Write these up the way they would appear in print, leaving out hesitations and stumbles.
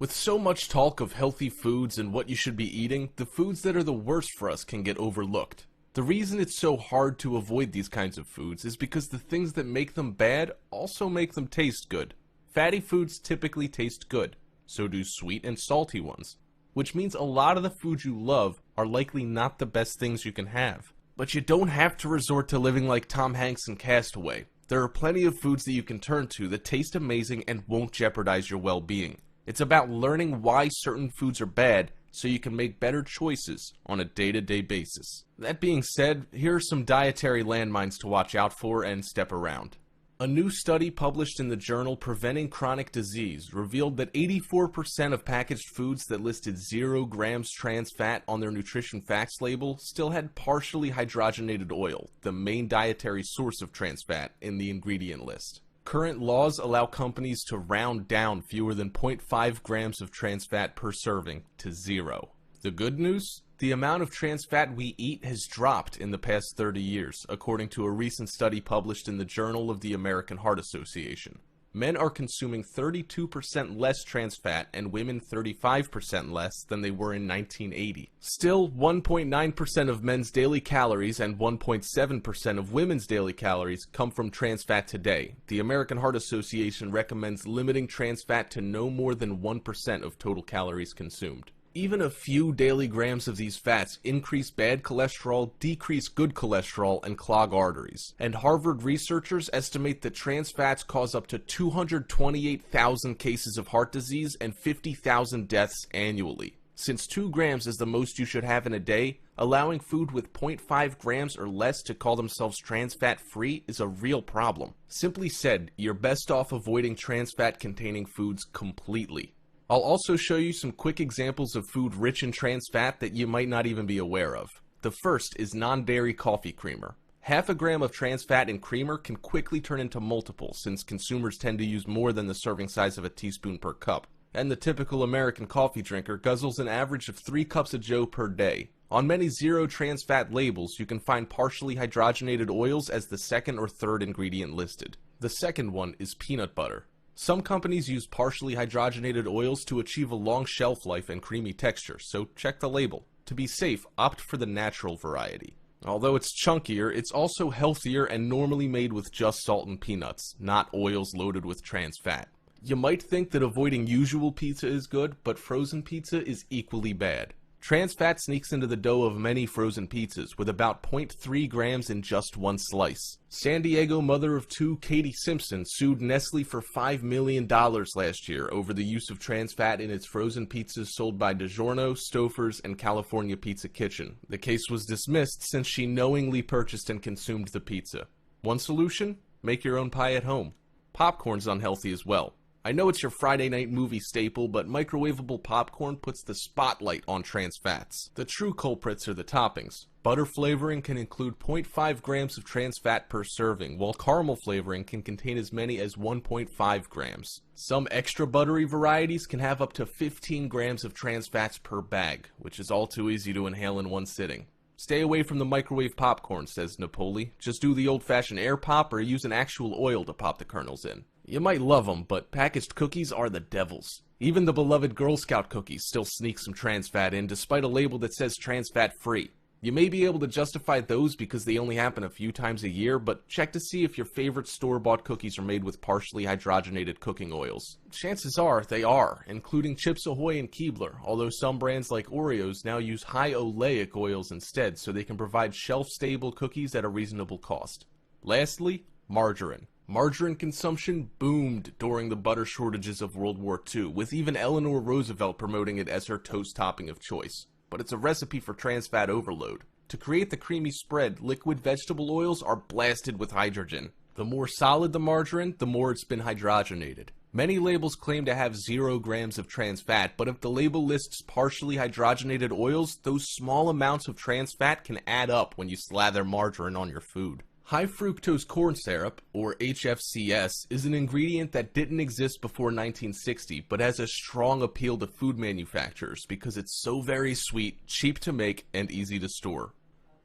With so much talk of healthy foods and what you should be eating, the foods that are the worst for us can get overlooked. The reason it's so hard to avoid these kinds of foods is because the things that make them bad also make them taste good. Fatty foods typically taste good, so do sweet and salty ones, which means a lot of the foods you love are likely not the best things you can have. But you don't have to resort to living like Tom Hanks in Castaway. There are plenty of foods that you can turn to that taste amazing and won't jeopardize your well-being. It's about learning why certain foods are bad so you can make better choices on a day-to-day basis. That being said, here are some dietary landmines to watch out for and step around. A new study published in the journal Preventing Chronic Disease revealed that 84% of packaged foods that listed 0 grams trans fat on their nutrition facts label still had partially hydrogenated oil, the main dietary source of trans fat, in the ingredient list. Current laws allow companies to round down fewer than 0.5 grams of trans fat per serving to 0. The good news? The amount of trans fat we eat has dropped in the past 30 years, according to a recent study published in the Journal of the American Heart Association. Men are consuming 32% less trans fat and women 35% less than they were in 1980. Still, 1.9% of men's daily calories and 1.7% of women's daily calories come from trans fat today. The American Heart Association recommends limiting trans fat to no more than 1% of total calories consumed. Even a few daily grams of these fats increase bad cholesterol, decrease good cholesterol, and clog arteries. And Harvard researchers estimate that trans fats cause up to 228,000 cases of heart disease and 50,000 deaths annually. Since 2 grams is the most you should have in a day, allowing food with 0.5 grams or less to call themselves trans fat free is a real problem. Simply said, you're best off avoiding trans fat containing foods completely. I'll also show you some quick examples of food rich in trans fat that you might not even be aware of. The first is non-dairy coffee creamer. Half a gram of trans fat in creamer can quickly turn into multiple, since consumers tend to use more than the serving size of a teaspoon per cup. And the typical American coffee drinker guzzles an average of 3 cups of joe per day. On many zero trans fat labels, you can find partially hydrogenated oils as the second or third ingredient listed. The second one is peanut butter. Some companies use partially hydrogenated oils to achieve a long shelf life and creamy texture, so check the label. To be safe, opt for the natural variety. Although it's chunkier, it's also healthier and normally made with just salt and peanuts, not oils loaded with trans fat. You might think that avoiding usual pizza is good, but frozen pizza is equally bad. Trans fat sneaks into the dough of many frozen pizzas, with about 0.3 grams in just one slice. San Diego mother of 2 Katie Simpson sued Nestle for $5 million last year over the use of trans fat in its frozen pizzas sold by DiGiorno, Stouffer's, and California Pizza Kitchen. The case was dismissed since she knowingly purchased and consumed the pizza. One solution? Make your own pie at home. Popcorn's unhealthy as well. I know it's your Friday night movie staple, but microwavable popcorn puts the spotlight on trans fats. The true culprits are the toppings. Butter flavoring can include 0.5 grams of trans fat per serving, while caramel flavoring can contain as many as 1.5 grams. Some extra buttery varieties can have up to 15 grams of trans fats per bag, which is all too easy to inhale in one sitting. Stay away from the microwave popcorn, says Napoli. Just do the old-fashioned air pop or use an actual oil to pop the kernels in. You might love them, but packaged cookies are the devil's. Even the beloved Girl Scout cookies still sneak some trans fat in, despite a label that says trans fat free. You may be able to justify those because they only happen a few times a year, but check to see if your favorite store-bought cookies are made with partially hydrogenated cooking oils. Chances are they are, including Chips Ahoy and Keebler, although some brands like Oreos now use high oleic oils instead so they can provide shelf-stable cookies at a reasonable cost. Lastly, margarine. Margarine consumption boomed during the butter shortages of World War II, with even Eleanor Roosevelt promoting it as her toast topping of choice. But it's a recipe for trans fat overload. To create the creamy spread, liquid vegetable oils are blasted with hydrogen. The more solid the margarine, the more it's been hydrogenated. Many labels claim to have 0 grams of trans fat, but if the label lists partially hydrogenated oils, those small amounts of trans fat can add up when you slather margarine on your food. High fructose corn syrup, or HFCS, is an ingredient that didn't exist before 1960, but has a strong appeal to food manufacturers because it's so very sweet, cheap to make, and easy to store.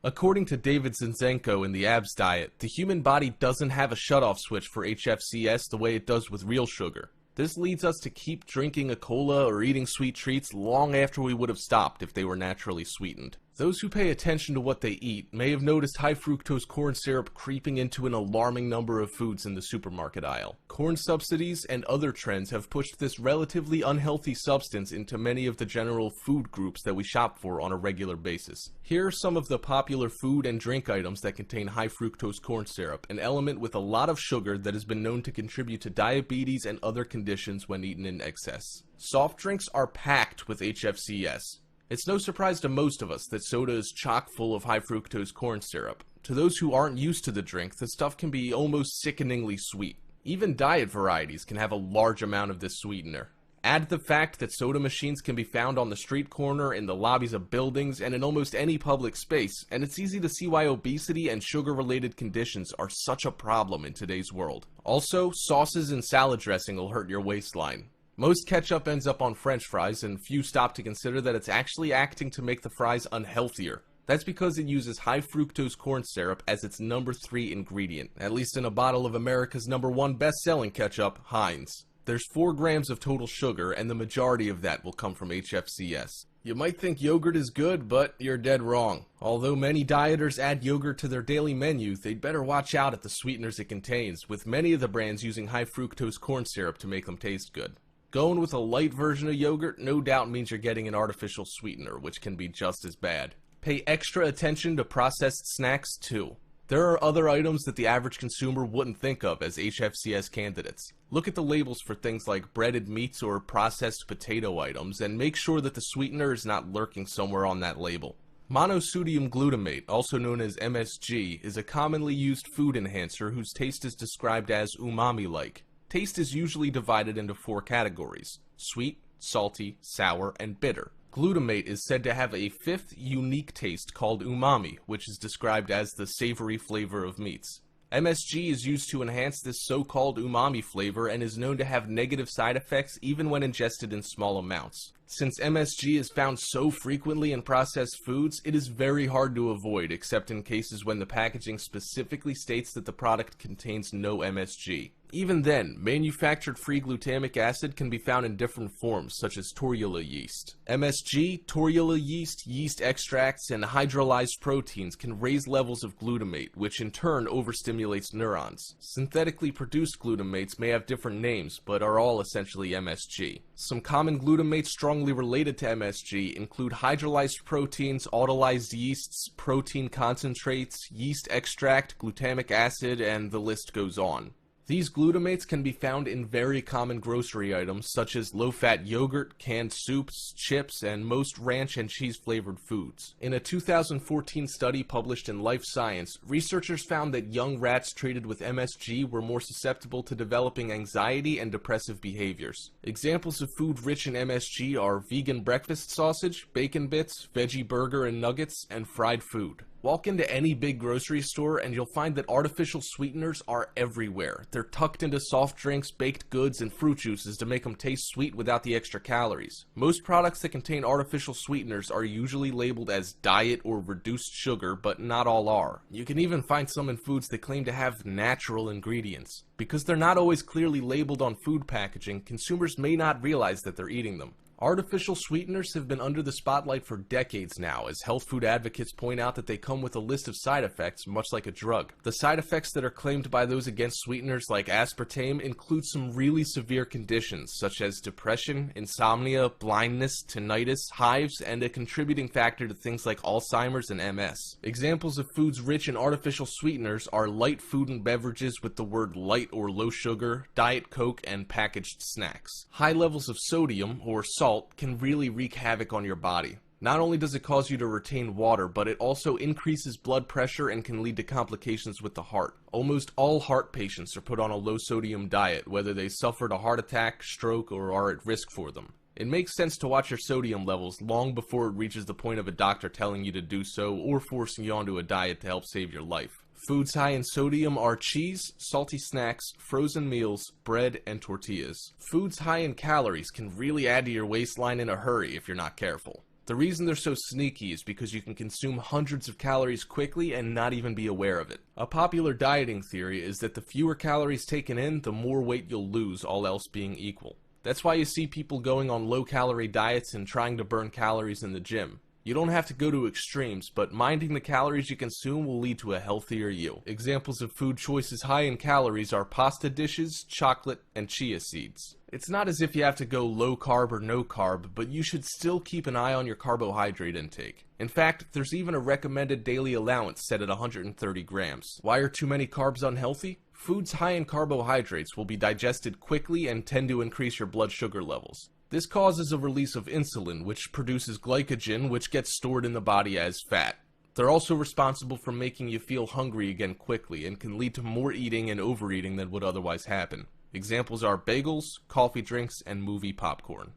According to David Zinczenko in the ABS diet, the human body doesn't have a shutoff switch for HFCS the way it does with real sugar. This leads us to keep drinking a cola or eating sweet treats long after we would have stopped if they were naturally sweetened. Those who pay attention to what they eat may have noticed high fructose corn syrup creeping into an alarming number of foods in the supermarket aisle. Corn subsidies and other trends have pushed this relatively unhealthy substance into many of the general food groups that we shop for on a regular basis. Here are some of the popular food and drink items that contain high fructose corn syrup, an element with a lot of sugar that has been known to contribute to diabetes and other conditions when eaten in excess. Soft drinks are packed with HFCS. It's no surprise to most of us that soda is chock full of high fructose corn syrup. To those who aren't used to the drink, the stuff can be almost sickeningly sweet. Even diet varieties can have a large amount of this sweetener. Add the fact that soda machines can be found on the street corner, in the lobbies of buildings, and in almost any public space, and it's easy to see why obesity and sugar-related conditions are such a problem in today's world. Also, sauces and salad dressing will hurt your waistline. Most ketchup ends up on French fries, and few stop to consider that it's actually acting to make the fries unhealthier. That's because it uses high fructose corn syrup as its number 3 ingredient, at least in a bottle of America's number 1 best-selling ketchup, Heinz. There's 4 grams of total sugar, and the majority of that will come from HFCS. You might think yogurt is good, but you're dead wrong. Although many dieters add yogurt to their daily menu, they'd better watch out at the sweeteners it contains, with many of the brands using high fructose corn syrup to make them taste good. Going with a light version of yogurt no doubt means you're getting an artificial sweetener, which can be just as bad. Pay extra attention to processed snacks too. There are other items that the average consumer wouldn't think of as HFCS candidates. Look at the labels for things like breaded meats or processed potato items, and make sure that the sweetener is not lurking somewhere on that label. Monosodium glutamate, also known as MSG, is a commonly used food enhancer whose taste is described as umami-like. Taste is usually divided into 4 categories: sweet, salty, sour, and bitter. Glutamate is said to have a 5th unique taste called umami, which is described as the savory flavor of meats. MSG is used to enhance this so-called umami flavor and is known to have negative side effects even when ingested in small amounts. Since MSG is found so frequently in processed foods, it is very hard to avoid, except in cases when the packaging specifically states that the product contains no MSG. Even then, manufactured free glutamic acid can be found in different forms, such as torula yeast. MSG, torula yeast, yeast extracts, and hydrolyzed proteins can raise levels of glutamate, which in turn overstimulates neurons. Synthetically produced glutamates may have different names, but are all essentially MSG. Some common glutamates strongly related to MSG include hydrolyzed proteins, autolyzed yeasts, protein concentrates, yeast extract, glutamic acid, and the list goes on. These glutamates can be found in very common grocery items such as low-fat yogurt, canned soups, chips, and most ranch and cheese-flavored foods. In a 2014 study published in Life Science, researchers found that young rats treated with MSG were more susceptible to developing anxiety and depressive behaviors. Examples of food rich in MSG are vegan breakfast sausage, bacon bits, veggie burger and nuggets, and fried food. Walk into any big grocery store and you'll find that artificial sweeteners are everywhere. They're tucked into soft drinks, baked goods, and fruit juices to make them taste sweet without the extra calories. Most products that contain artificial sweeteners are usually labeled as diet or reduced sugar, but not all are. You can even find some in foods that claim to have natural ingredients. Because they're not always clearly labeled on food packaging, consumers may not realize that they're eating them. Artificial sweeteners have been under the spotlight for decades now, as health food advocates point out that they come with a list of side effects, much like a drug. The side effects that are claimed by those against sweeteners like aspartame include some really severe conditions, such as depression, insomnia, blindness, tinnitus, hives, and a contributing factor to things like Alzheimer's and MS. Examples of foods rich in artificial sweeteners are light food and beverages with the word light or low sugar, Diet Coke, and packaged snacks. High levels of sodium, or salt, can really wreak havoc on your body. Not only does it cause you to retain water, but it also increases blood pressure and can lead to complications with the heart. Almost all heart patients are put on a low-sodium diet, whether they suffered a heart attack, stroke, or are at risk for them. It makes sense to watch your sodium levels long before it reaches the point of a doctor telling you to do so or forcing you onto a diet to help save your life. Foods high in sodium are cheese, salty snacks, frozen meals, bread, and tortillas. Foods high in calories can really add to your waistline in a hurry if you're not careful. The reason they're so sneaky is because you can consume hundreds of calories quickly and not even be aware of it. A popular dieting theory is that the fewer calories taken in, the more weight you'll lose, all else being equal. That's why you see people going on low-calorie diets and trying to burn calories in the gym. You don't have to go to extremes, but minding the calories you consume will lead to a healthier you. Examples of food choices high in calories are pasta dishes, chocolate, and chia seeds. It's not as if you have to go low carb or no carb, but you should still keep an eye on your carbohydrate intake. In fact, there's even a recommended daily allowance set at 130 grams. Why are too many carbs unhealthy? Foods high in carbohydrates will be digested quickly and tend to increase your blood sugar levels. This causes a release of insulin, which produces glycogen, which gets stored in the body as fat. They're also responsible for making you feel hungry again quickly and can lead to more eating and overeating than would otherwise happen. Examples are bagels, coffee drinks, and movie popcorn.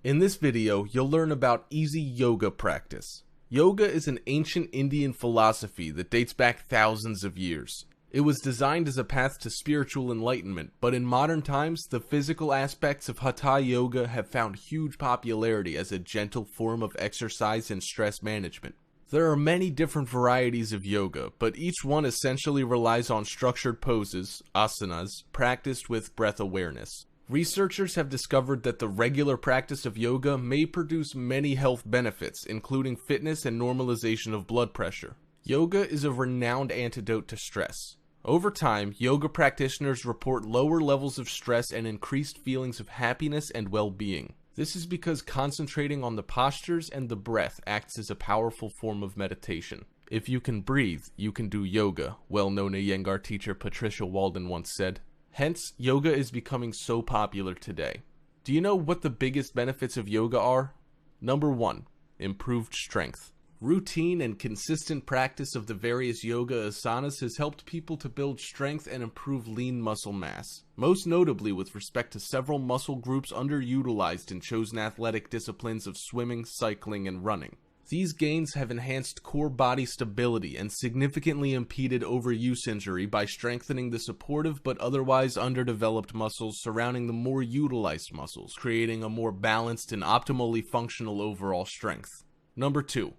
In this video, you'll learn about easy yoga practice. Yoga is an ancient Indian philosophy that dates back thousands of years. It was designed as a path to spiritual enlightenment, but in modern times, the physical aspects of Hatha Yoga have found huge popularity as a gentle form of exercise and stress management. There are many different varieties of yoga, but each one essentially relies on structured poses, asanas, practiced with breath awareness. Researchers have discovered that the regular practice of yoga may produce many health benefits, including fitness and normalization of blood pressure. Yoga is a renowned antidote to stress. Over time, yoga practitioners report lower levels of stress and increased feelings of happiness and well-being. This is because concentrating on the postures and the breath acts as a powerful form of meditation. If you can breathe, you can do yoga, well-known Iyengar teacher Patricia Walden once said. Hence, yoga is becoming so popular today. Do you know what the biggest benefits of yoga are? Number 1. Improved strength. Routine and consistent practice of the various yoga asanas has helped people to build strength and improve lean muscle mass, most notably with respect to several muscle groups underutilized in chosen athletic disciplines of swimming, cycling, and running. These gains have enhanced core body stability and significantly impeded overuse injury by strengthening the supportive but otherwise underdeveloped muscles surrounding the more utilized muscles, creating a more balanced and optimally functional overall strength. Number 2.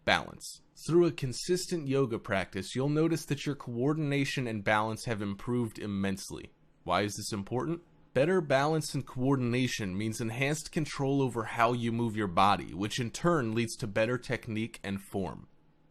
Balance. Through a consistent yoga practice, you'll notice that your coordination and balance have improved immensely. Why is this important? Better balance and coordination means enhanced control over how you move your body, which in turn leads to better technique and form.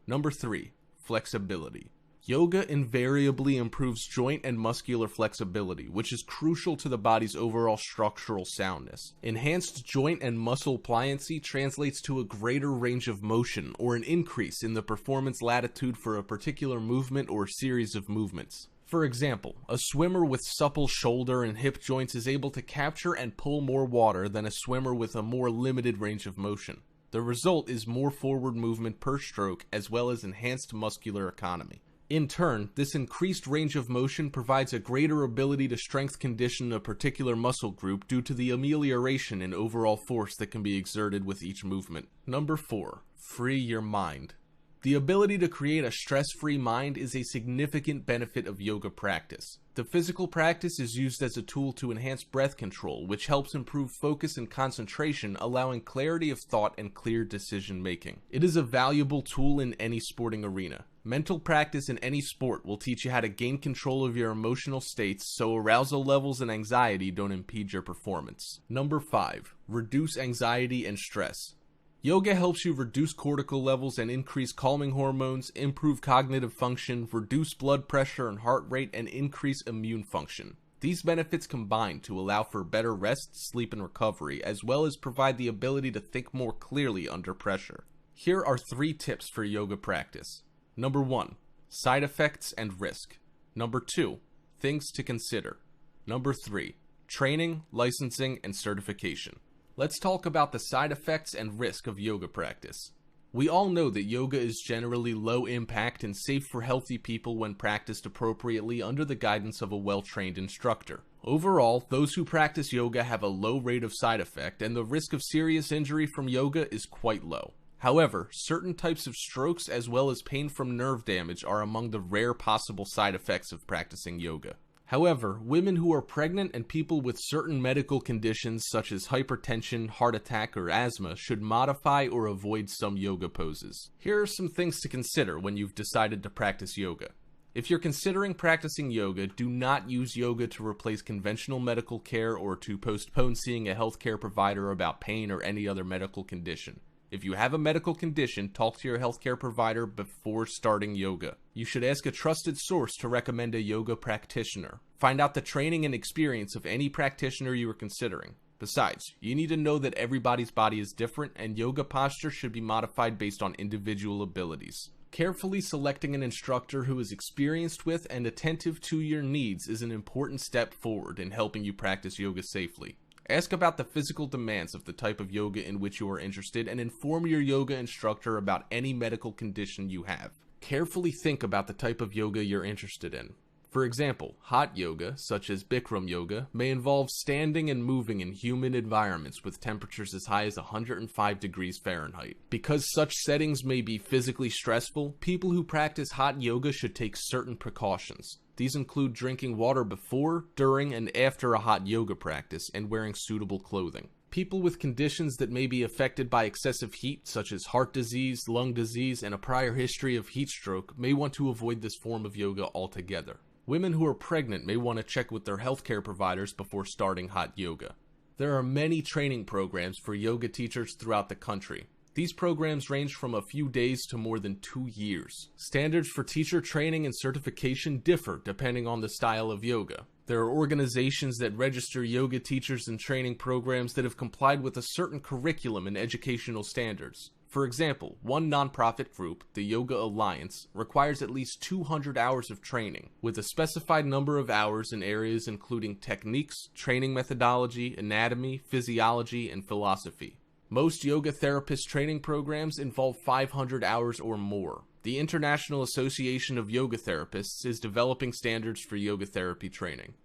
Number 3. Flexibility. Yoga invariably improves joint and muscular flexibility, which is crucial to the body's overall structural soundness. Enhanced joint and muscle pliancy translates to a greater range of motion or an increase in the performance latitude for a particular movement or series of movements. For example, a swimmer with supple shoulder and hip joints is able to capture and pull more water than a swimmer with a more limited range of motion. The result is more forward movement per stroke as well as enhanced muscular economy. In turn, this increased range of motion provides a greater ability to strength condition a particular muscle group due to the amelioration in overall force that can be exerted with each movement. Number 4. Free your mind. The ability to create a stress-free mind is a significant benefit of yoga practice. The physical practice is used as a tool to enhance breath control, which helps improve focus and concentration, allowing clarity of thought and clear decision-making. It is a valuable tool in any sporting arena. Mental practice in any sport will teach you how to gain control of your emotional states so arousal levels and anxiety don't impede your performance. Number 5. Reduce anxiety and stress. Yoga helps you reduce cortical levels and increase calming hormones, improve cognitive function, reduce blood pressure and heart rate, and increase immune function. These benefits combine to allow for better rest, sleep, and recovery, as well as provide the ability to think more clearly under pressure. Here are 3 tips for yoga practice. Number 1. Side effects and risk. Number 2. Things to consider. Number 3. Training, licensing, and certification. Let's talk about the side effects and risk of yoga practice. We all know that yoga is generally low impact and safe for healthy people when practiced appropriately under the guidance of a well-trained instructor. Overall, those who practice yoga have a low rate of side effect, and the risk of serious injury from yoga is quite low. However, certain types of strokes as well as pain from nerve damage are among the rare possible side effects of practicing yoga. However, women who are pregnant and people with certain medical conditions such as hypertension, heart attack, or asthma should modify or avoid some yoga poses. Here are some things to consider when you've decided to practice yoga. If you're considering practicing yoga, do not use yoga to replace conventional medical care or to postpone seeing a healthcare provider about pain or any other medical condition. If you have a medical condition, talk to your healthcare provider before starting yoga. You should ask a trusted source to recommend a yoga practitioner. Find out the training and experience of any practitioner you are considering. Besides, you need to know that everybody's body is different and yoga posture should be modified based on individual abilities. Carefully selecting an instructor who is experienced with and attentive to your needs is an important step forward in helping you practice yoga safely. Ask about the physical demands of the type of yoga in which you are interested and inform your yoga instructor about any medical condition you have. Carefully think about the type of yoga you're interested in. For example, hot yoga, such as Bikram yoga, may involve standing and moving in humid environments with temperatures as high as 105 degrees Fahrenheit. Because such settings may be physically stressful, people who practice hot yoga should take certain precautions. These include drinking water before, during, and after a hot yoga practice, and wearing suitable clothing. People with conditions that may be affected by excessive heat, such as heart disease, lung disease, and a prior history of heat stroke, may want to avoid this form of yoga altogether. Women who are pregnant may want to check with their healthcare providers before starting hot yoga. There are many training programs for yoga teachers throughout the country. These programs range from a few days to more than 2 years. Standards for teacher training and certification differ depending on the style of yoga. There are organizations that register yoga teachers and training programs that have complied with a certain curriculum and educational standards. For example, one nonprofit group, the Yoga Alliance, requires at least 200 hours of training, with a specified number of hours in areas including techniques, training methodology, anatomy, physiology, and philosophy. Most yoga therapist training programs involve 500 hours or more. The International Association of Yoga Therapists is developing standards for yoga therapy training.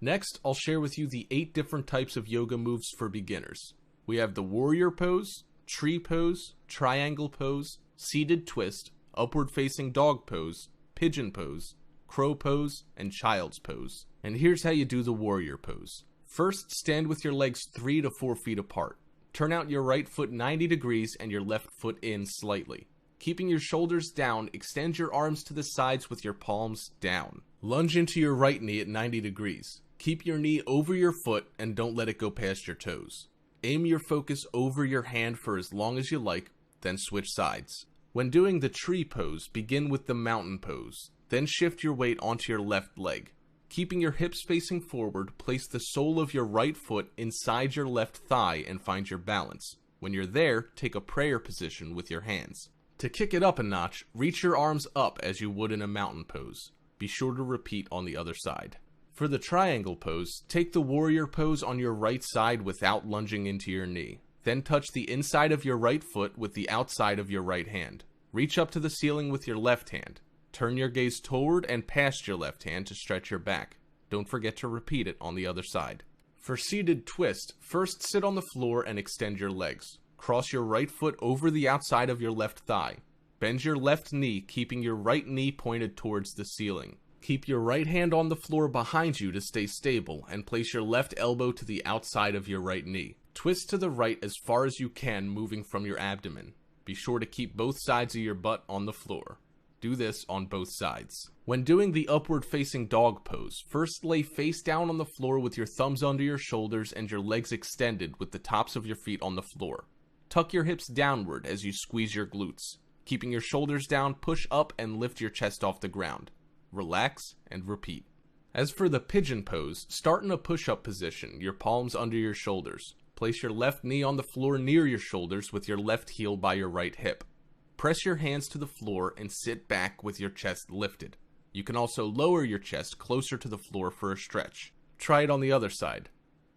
Next, I'll share with you the 8 different types of yoga moves for beginners. We have the warrior pose, tree pose, triangle pose, seated twist, upward facing dog pose, pigeon pose, crow pose, and child's pose. And here's how you do the warrior pose. First, stand with your legs 3 to 4 feet apart. Turn out your right foot 90 degrees and your left foot in slightly. Keeping your shoulders down, extend your arms to the sides with your palms down. Lunge into your right knee at 90 degrees. Keep your knee over your foot and don't let it go past your toes. Aim your focus over your hand for as long as you like, then switch sides. When doing the tree pose, begin with the mountain pose. Then shift your weight onto your left leg. Keeping your hips facing forward, place the sole of your right foot inside your left thigh and find your balance. When you're there, take a prayer position with your hands. To kick it up a notch, reach your arms up as you would in a mountain pose. Be sure to repeat on the other side. For the triangle pose, take the warrior pose on your right side without lunging into your knee. Then touch the inside of your right foot with the outside of your right hand. Reach up to the ceiling with your left hand. Turn your gaze toward and past your left hand to stretch your back. Don't forget to repeat it on the other side. For seated twist, first sit on the floor and extend your legs. Cross your right foot over the outside of your left thigh. Bend your left knee, keeping your right knee pointed towards the ceiling. Keep your right hand on the floor behind you to stay stable, and place your left elbow to the outside of your right knee. Twist to the right as far as you can, moving from your abdomen. Be sure to keep both sides of your butt on the floor. Do this on both sides. When doing the upward facing dog pose, first lay face down on the floor with your thumbs under your shoulders and your legs extended with the tops of your feet on the floor. Tuck your hips downward as you squeeze your glutes. Keeping your shoulders down, push up and lift your chest off the ground. Relax and repeat. As for the pigeon pose, start in a push-up position, your palms under your shoulders. Place your left knee on the floor near your shoulders with your left heel by your right hip. Press your hands to the floor and sit back with your chest lifted. You can also lower your chest closer to the floor for a stretch. Try it on the other side.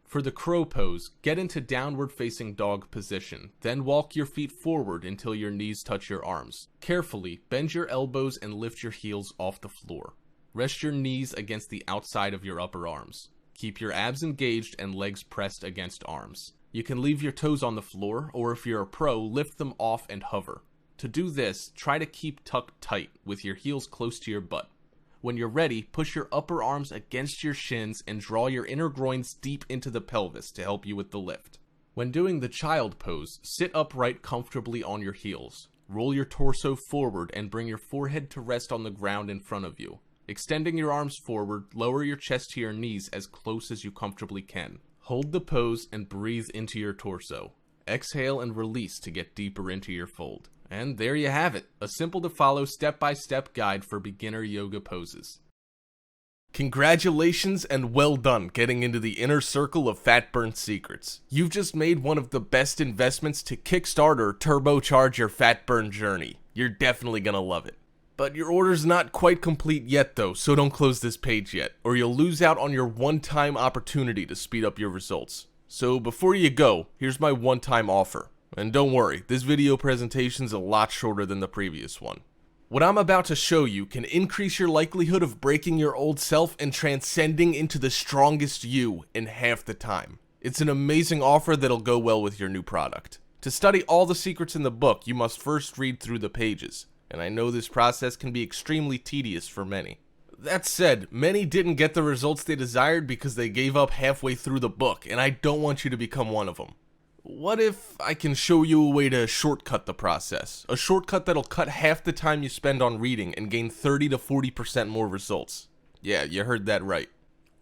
For the crow pose, get into downward facing dog position, then walk your feet forward until your knees touch your arms. Carefully, bend your elbows and lift your heels off the floor. Rest your knees against the outside of your upper arms. Keep your abs engaged and legs pressed against arms. You can leave your toes on the floor, or if you're a pro, lift them off and hover. To do this, try to keep tucked tight with your heels close to your butt. When you're ready, push your upper arms against your shins and draw your inner groins deep into the pelvis to help you with the lift. When doing the child pose, sit upright comfortably on your heels. Roll your torso forward and bring your forehead to rest on the ground in front of you. Extending your arms forward, lower your chest to your knees as close as you comfortably can. Hold the pose and breathe into your torso. Exhale and release to get deeper into your fold. And there you have it, a simple to follow step-by-step guide for beginner yoga poses. Congratulations and well done getting into the inner circle of Fat Burn Secrets. You've just made one of the best investments to kickstart or turbocharge your fat burn journey. You're definitely gonna love it. But your order's not quite complete yet though, so don't close this page yet, or you'll lose out on your one-time opportunity to speed up your results. So before you go, here's my one-time offer. And don't worry, this video presentation's a lot shorter than the previous one. What I'm about to show you can increase your likelihood of breaking your old self and transcending into the strongest you in half the time. It's an amazing offer that'll go well with your new product. To study all the secrets in the book, you must first read through the pages. And I know this process can be extremely tedious for many. That said, many didn't get the results they desired because they gave up halfway through the book, and I don't want you to become one of them. What if I can show you a way to shortcut the process? A shortcut that'll cut half the time you spend on reading and gain 30 to 40% more results. Yeah, you heard that right.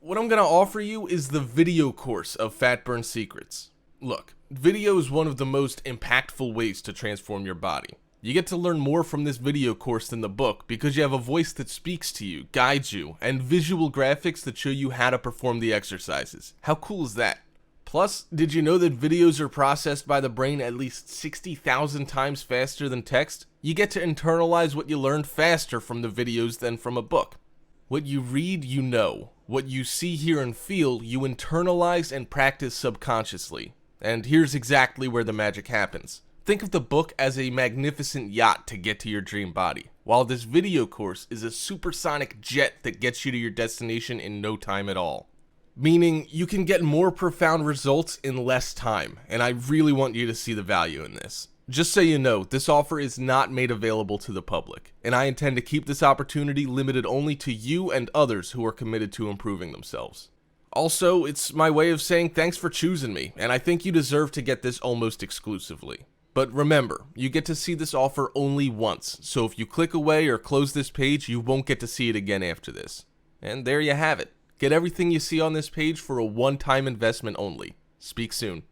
What I'm gonna offer you is the video course of Fat Burn Secrets. Look, video is one of the most impactful ways to transform your body. You get to learn more from this video course than the book because you have a voice that speaks to you, guides you, and visual graphics that show you how to perform the exercises. How cool is that? Plus, did you know that videos are processed by the brain at least 60,000 times faster than text? You get to internalize what you learned faster from the videos than from a book. What you read, you know. What you see, hear, and feel, you internalize and practice subconsciously. And here's exactly where the magic happens. Think of the book as a magnificent yacht to get to your dream body, while this video course is a supersonic jet that gets you to your destination in no time at all. Meaning, you can get more profound results in less time, and I really want you to see the value in this. Just so you know, this offer is not made available to the public, and I intend to keep this opportunity limited only to you and others who are committed to improving themselves. Also, it's my way of saying thanks for choosing me, and I think you deserve to get this almost exclusively. But remember, you get to see this offer only once, so if you click away or close this page, you won't get to see it again after this. And there you have it. Get everything you see on this page for a one-time investment only. Speak soon.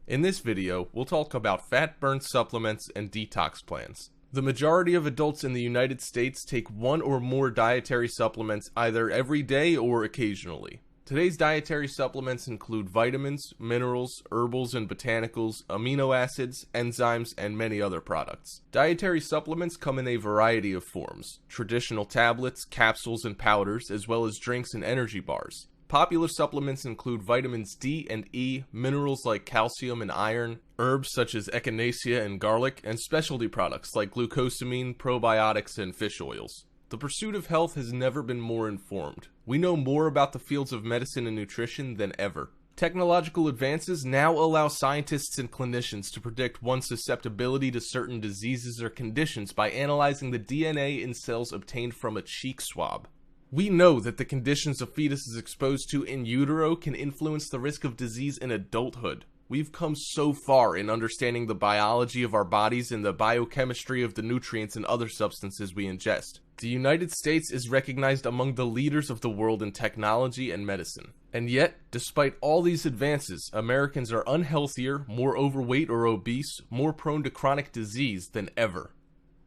In this video, we'll talk about fat burn supplements and detox plans. The majority of adults in the United States take one or more dietary supplements either every day or occasionally. Today's dietary supplements include vitamins, minerals, herbals and botanicals, amino acids, enzymes, and many other products. Dietary supplements come in a variety of forms: traditional tablets, capsules, and powders, as well as drinks and energy bars. Popular supplements include vitamins D and E, minerals like calcium and iron, herbs such as echinacea and garlic, and specialty products like glucosamine, probiotics, and fish oils. The pursuit of health has never been more informed. We know more about the fields of medicine and nutrition than ever. Technological advances now allow scientists and clinicians to predict one's susceptibility to certain diseases or conditions by analyzing the DNA in cells obtained from a cheek swab. We know that the conditions a fetus is exposed to in utero can influence the risk of disease in adulthood. We've come so far in understanding the biology of our bodies and the biochemistry of the nutrients and other substances we ingest. The United States is recognized among the leaders of the world in technology and medicine. And yet, despite all these advances, Americans are unhealthier, more overweight or obese, more prone to chronic disease than ever.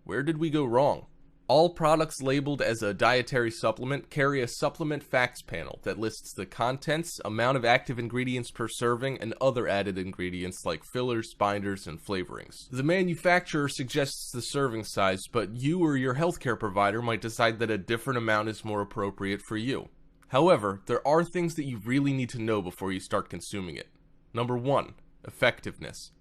Where did we go wrong? All products labeled as a dietary supplement carry a supplement facts panel that lists the contents, amount of active ingredients per serving, and other added ingredients like fillers, binders, and flavorings. The manufacturer suggests the serving size, but you or your healthcare provider might decide that a different amount is more appropriate for you. However, there are things that you really need to know before you start consuming it. Number 1, effectiveness.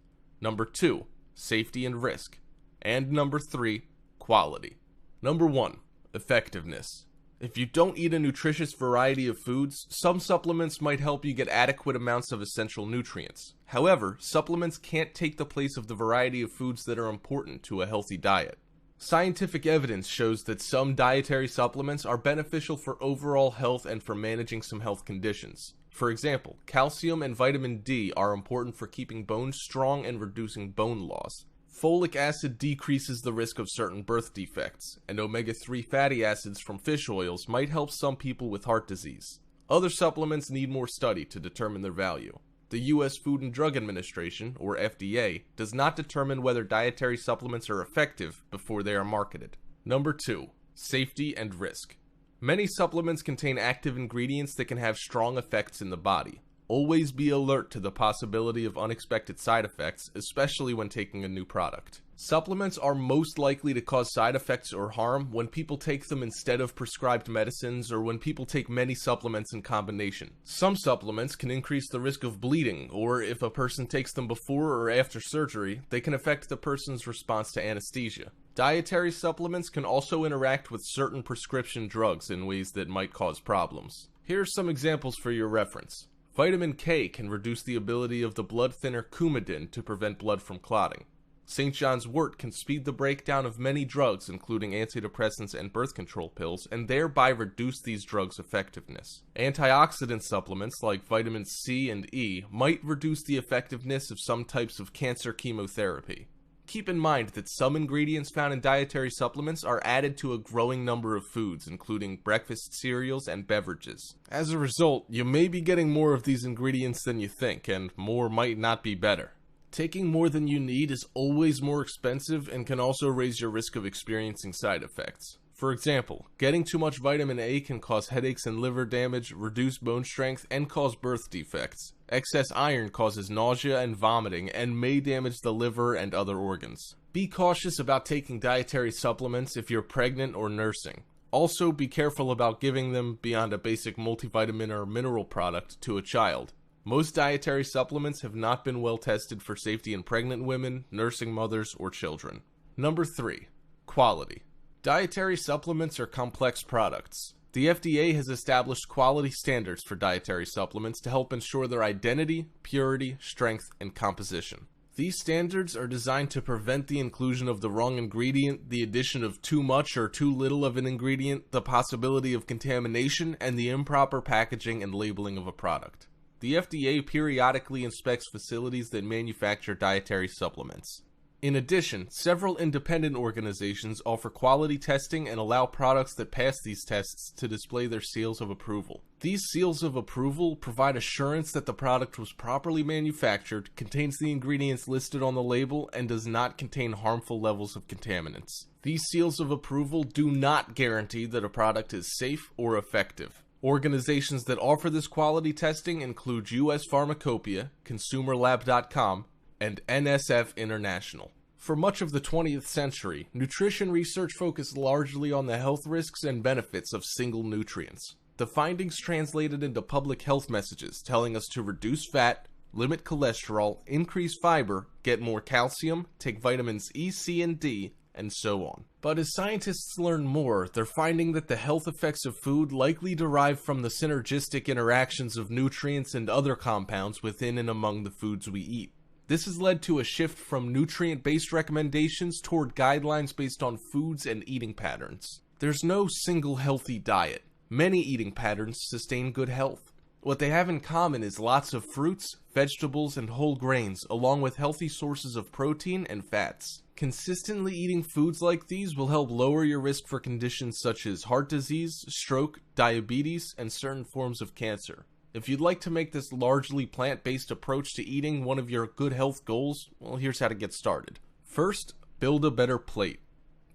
Number 2, safety and risk. And number 3, quality. Number 1, effectiveness. If you don't eat a nutritious variety of foods, some supplements might help you get adequate amounts of essential nutrients. However, supplements can't take the place of the variety of foods that are important to a healthy diet. Scientific evidence shows that some dietary supplements are beneficial for overall health and for managing some health conditions. For example, calcium and vitamin D are important for keeping bones strong and reducing bone loss. Folic acid decreases the risk of certain birth defects, and omega-3 fatty acids from fish oils might help some people with heart disease. Other supplements need more study to determine their value. The U.S. Food and Drug Administration, or FDA, does not determine whether dietary supplements are effective before they are marketed. Number 2. Safety and risk. Many supplements contain active ingredients that can have strong effects in the body. Always be alert to the possibility of unexpected side effects, especially when taking a new product. Supplements are most likely to cause side effects or harm when people take them instead of prescribed medicines or when people take many supplements in combination. Some supplements can increase the risk of bleeding, or if a person takes them before or after surgery, they can affect the person's response to anesthesia. Dietary supplements can also interact with certain prescription drugs in ways that might cause problems. Here are some examples for your reference. Vitamin K can reduce the ability of the blood thinner Coumadin to prevent blood from clotting. St. John's wort can speed the breakdown of many drugs, including antidepressants and birth control pills, and thereby reduce these drugs' effectiveness. Antioxidant supplements like vitamins C and E might reduce the effectiveness of some types of cancer chemotherapy. Keep in mind that some ingredients found in dietary supplements are added to a growing number of foods, including breakfast cereals and beverages. As a result, you may be getting more of these ingredients than you think, and more might not be better. Taking more than you need is always more expensive and can also raise your risk of experiencing side effects. For example, getting too much vitamin A can cause headaches and liver damage, reduce bone strength, and cause birth defects. Excess iron causes nausea and vomiting and may damage the liver and other organs. Be cautious about taking dietary supplements if you're pregnant or nursing. Also, be careful about giving them beyond a basic multivitamin or mineral product to a child. Most dietary supplements have not been well tested for safety in pregnant women, nursing mothers, or children. Number 3. Quality. Dietary supplements are complex products. The FDA has established quality standards for dietary supplements to help ensure their identity, purity, strength, and composition. These standards are designed to prevent the inclusion of the wrong ingredient, the addition of too much or too little of an ingredient, the possibility of contamination, and the improper packaging and labeling of a product. The FDA periodically inspects facilities that manufacture dietary supplements. In addition, several independent organizations offer quality testing and allow products that pass these tests to display their seals of approval. These seals of approval provide assurance that the product was properly manufactured, contains the ingredients listed on the label, and does not contain harmful levels of contaminants. These seals of approval do not guarantee that a product is safe or effective. Organizations that offer this quality testing include US Pharmacopeia, ConsumerLab.com, and NSF International. For much of the 20th century, nutrition research focused largely on the health risks and benefits of single nutrients. The findings translated into public health messages telling us to reduce fat, limit cholesterol, increase fiber, get more calcium, take vitamins E, C, and D, and so on. But as scientists learn more, they're finding that the health effects of food likely derive from the synergistic interactions of nutrients and other compounds within and among the foods we eat. This has led to a shift from nutrient-based recommendations toward guidelines based on foods and eating patterns. There's no single healthy diet. Many eating patterns sustain good health. What they have in common is lots of fruits, vegetables, and whole grains, along with healthy sources of protein and fats. Consistently eating foods like these will help lower your risk for conditions such as heart disease, stroke, diabetes, and certain forms of cancer. If you'd like to make this largely plant-based approach to eating one of your good health goals, well, here's how to get started. First, build a better plate.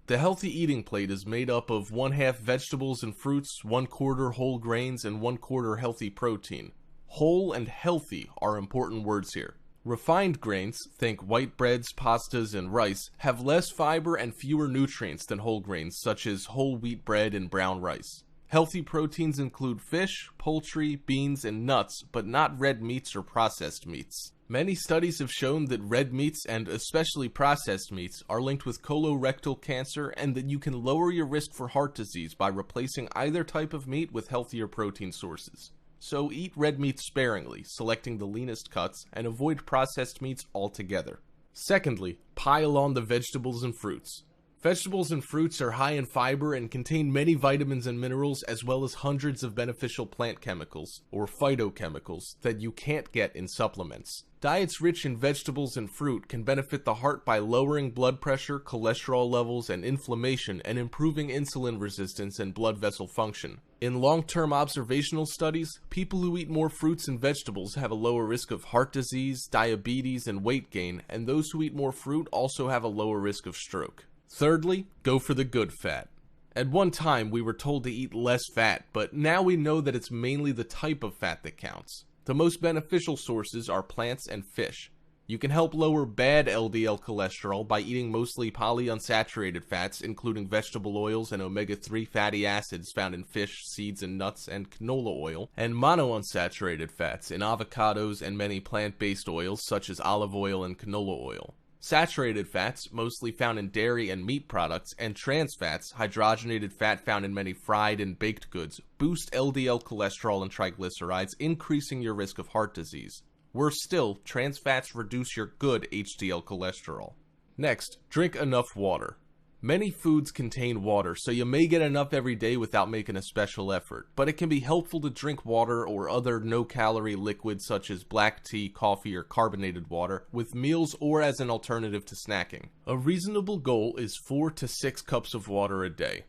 The healthy eating plate is made up of 1/2 vegetables and fruits, 1/4 whole grains, and 1/4 healthy protein. Whole and healthy are important words here. Refined grains, think white breads, pastas, and rice, have less fiber and fewer nutrients than whole grains such as whole wheat bread and brown rice. Healthy proteins include fish, poultry, beans, and nuts, but not red meats or processed meats. Many studies have shown that red meats, and especially processed meats, are linked with colorectal cancer and that you can lower your risk for heart disease by replacing either type of meat with healthier protein sources. So eat red meat sparingly, selecting the leanest cuts, and avoid processed meats altogether. Secondly, pile on the vegetables and fruits. Vegetables and fruits are high in fiber and contain many vitamins and minerals as well as hundreds of beneficial plant chemicals, or phytochemicals, that you can't get in supplements. Diets rich in vegetables and fruit can benefit the heart by lowering blood pressure, cholesterol levels, and inflammation, and improving insulin resistance and blood vessel function. In long-term observational studies, people who eat more fruits and vegetables have a lower risk of heart disease, diabetes, and weight gain, and those who eat more fruit also have a lower risk of stroke. Thirdly, go for the good fat. At one time, we were told to eat less fat, but now we know that it's mainly the type of fat that counts. The most beneficial sources are plants and fish. You can help lower bad LDL cholesterol by eating mostly polyunsaturated fats, including vegetable oils and omega-3 fatty acids found in fish, seeds, and nuts, and canola oil, and monounsaturated fats in avocados and many plant-based oils such as olive oil and canola oil. Saturated fats, mostly found in dairy and meat products, and trans fats, hydrogenated fat found in many fried and baked goods, boost LDL cholesterol and triglycerides, increasing your risk of heart disease. Worse still, trans fats reduce your good HDL cholesterol. Next, drink enough water. Many foods contain water, so you may get enough every day without making a special effort, but it can be helpful to drink water or other no-calorie liquids such as black tea, coffee, or carbonated water with meals or as an alternative to snacking. A reasonable goal is 4 to 6 cups of water a day.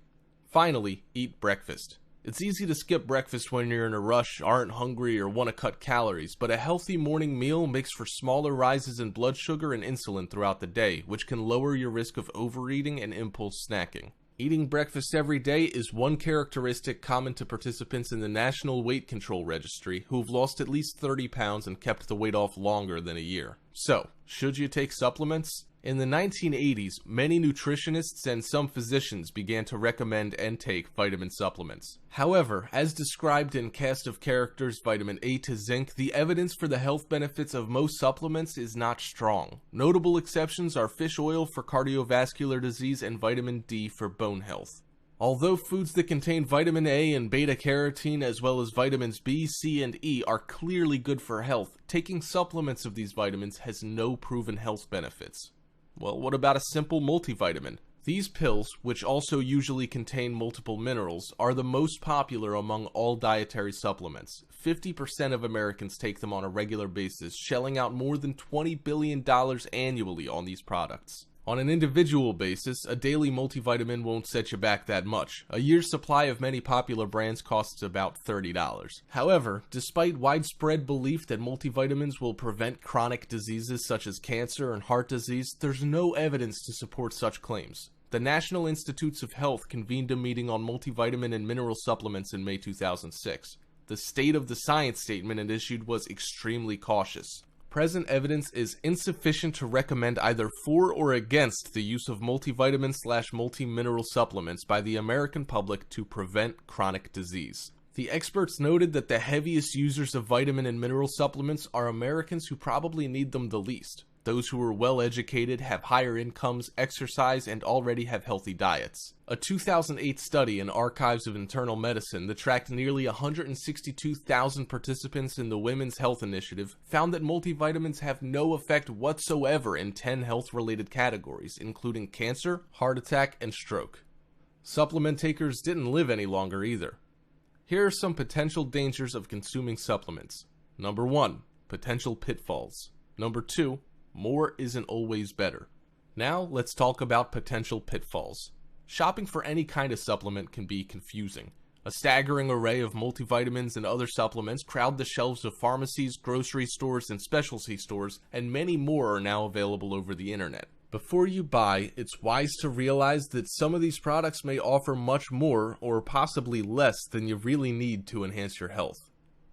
Finally, eat breakfast. It's easy to skip breakfast when you're in a rush, aren't hungry, or want to cut calories, but a healthy morning meal makes for smaller rises in blood sugar and insulin throughout the day, which can lower your risk of overeating and impulse snacking. Eating breakfast every day is one characteristic common to participants in the National Weight Control Registry who have lost at least 30 pounds and kept the weight off longer than a year. So, should you take supplements? In the 1980s, many nutritionists and some physicians began to recommend and take vitamin supplements. However, as described in Cast of Characters Vitamin A to Zinc, the evidence for the health benefits of most supplements is not strong. Notable exceptions are fish oil for cardiovascular disease and vitamin D for bone health. Although foods that contain vitamin A and beta-carotene as well as vitamins B, C, and E are clearly good for health, taking supplements of these vitamins has no proven health benefits. Well, what about a simple multivitamin? These pills, which also usually contain multiple minerals, are the most popular among all dietary supplements. 50% of Americans take them on a regular basis, shelling out more than $20 billion annually on these products. On an individual basis, a daily multivitamin won't set you back that much. A year's supply of many popular brands costs about $30. However, despite widespread belief that multivitamins will prevent chronic diseases such as cancer and heart disease, there's no evidence to support such claims. The National Institutes of Health convened a meeting on multivitamin and mineral supplements in May 2006. The State of the Science statement it issued was extremely cautious. Present evidence is insufficient to recommend either for or against the use of multivitamin/multi-mineral supplements by the American public to prevent chronic disease. The experts noted that the heaviest users of vitamin and mineral supplements are Americans who probably need them the least. Those who are well educated, have higher incomes, exercise, and already have healthy diets. A 2008 study in Archives of Internal Medicine that tracked nearly 162,000 participants in the Women's Health Initiative found that multivitamins have no effect whatsoever in 10 health-related categories, including cancer, heart attack, and stroke. Supplement takers didn't live any longer either. Here are some potential dangers of consuming supplements. Number 1. Potential pitfalls. Number 2. More isn't always better. Now, let's talk about potential pitfalls. Shopping for any kind of supplement can be confusing. A staggering array of multivitamins and other supplements crowd the shelves of pharmacies, grocery stores, and specialty stores, and many more are now available over the internet. Before you buy, it's wise to realize that some of these products may offer much more, or possibly less, than you really need to enhance your health.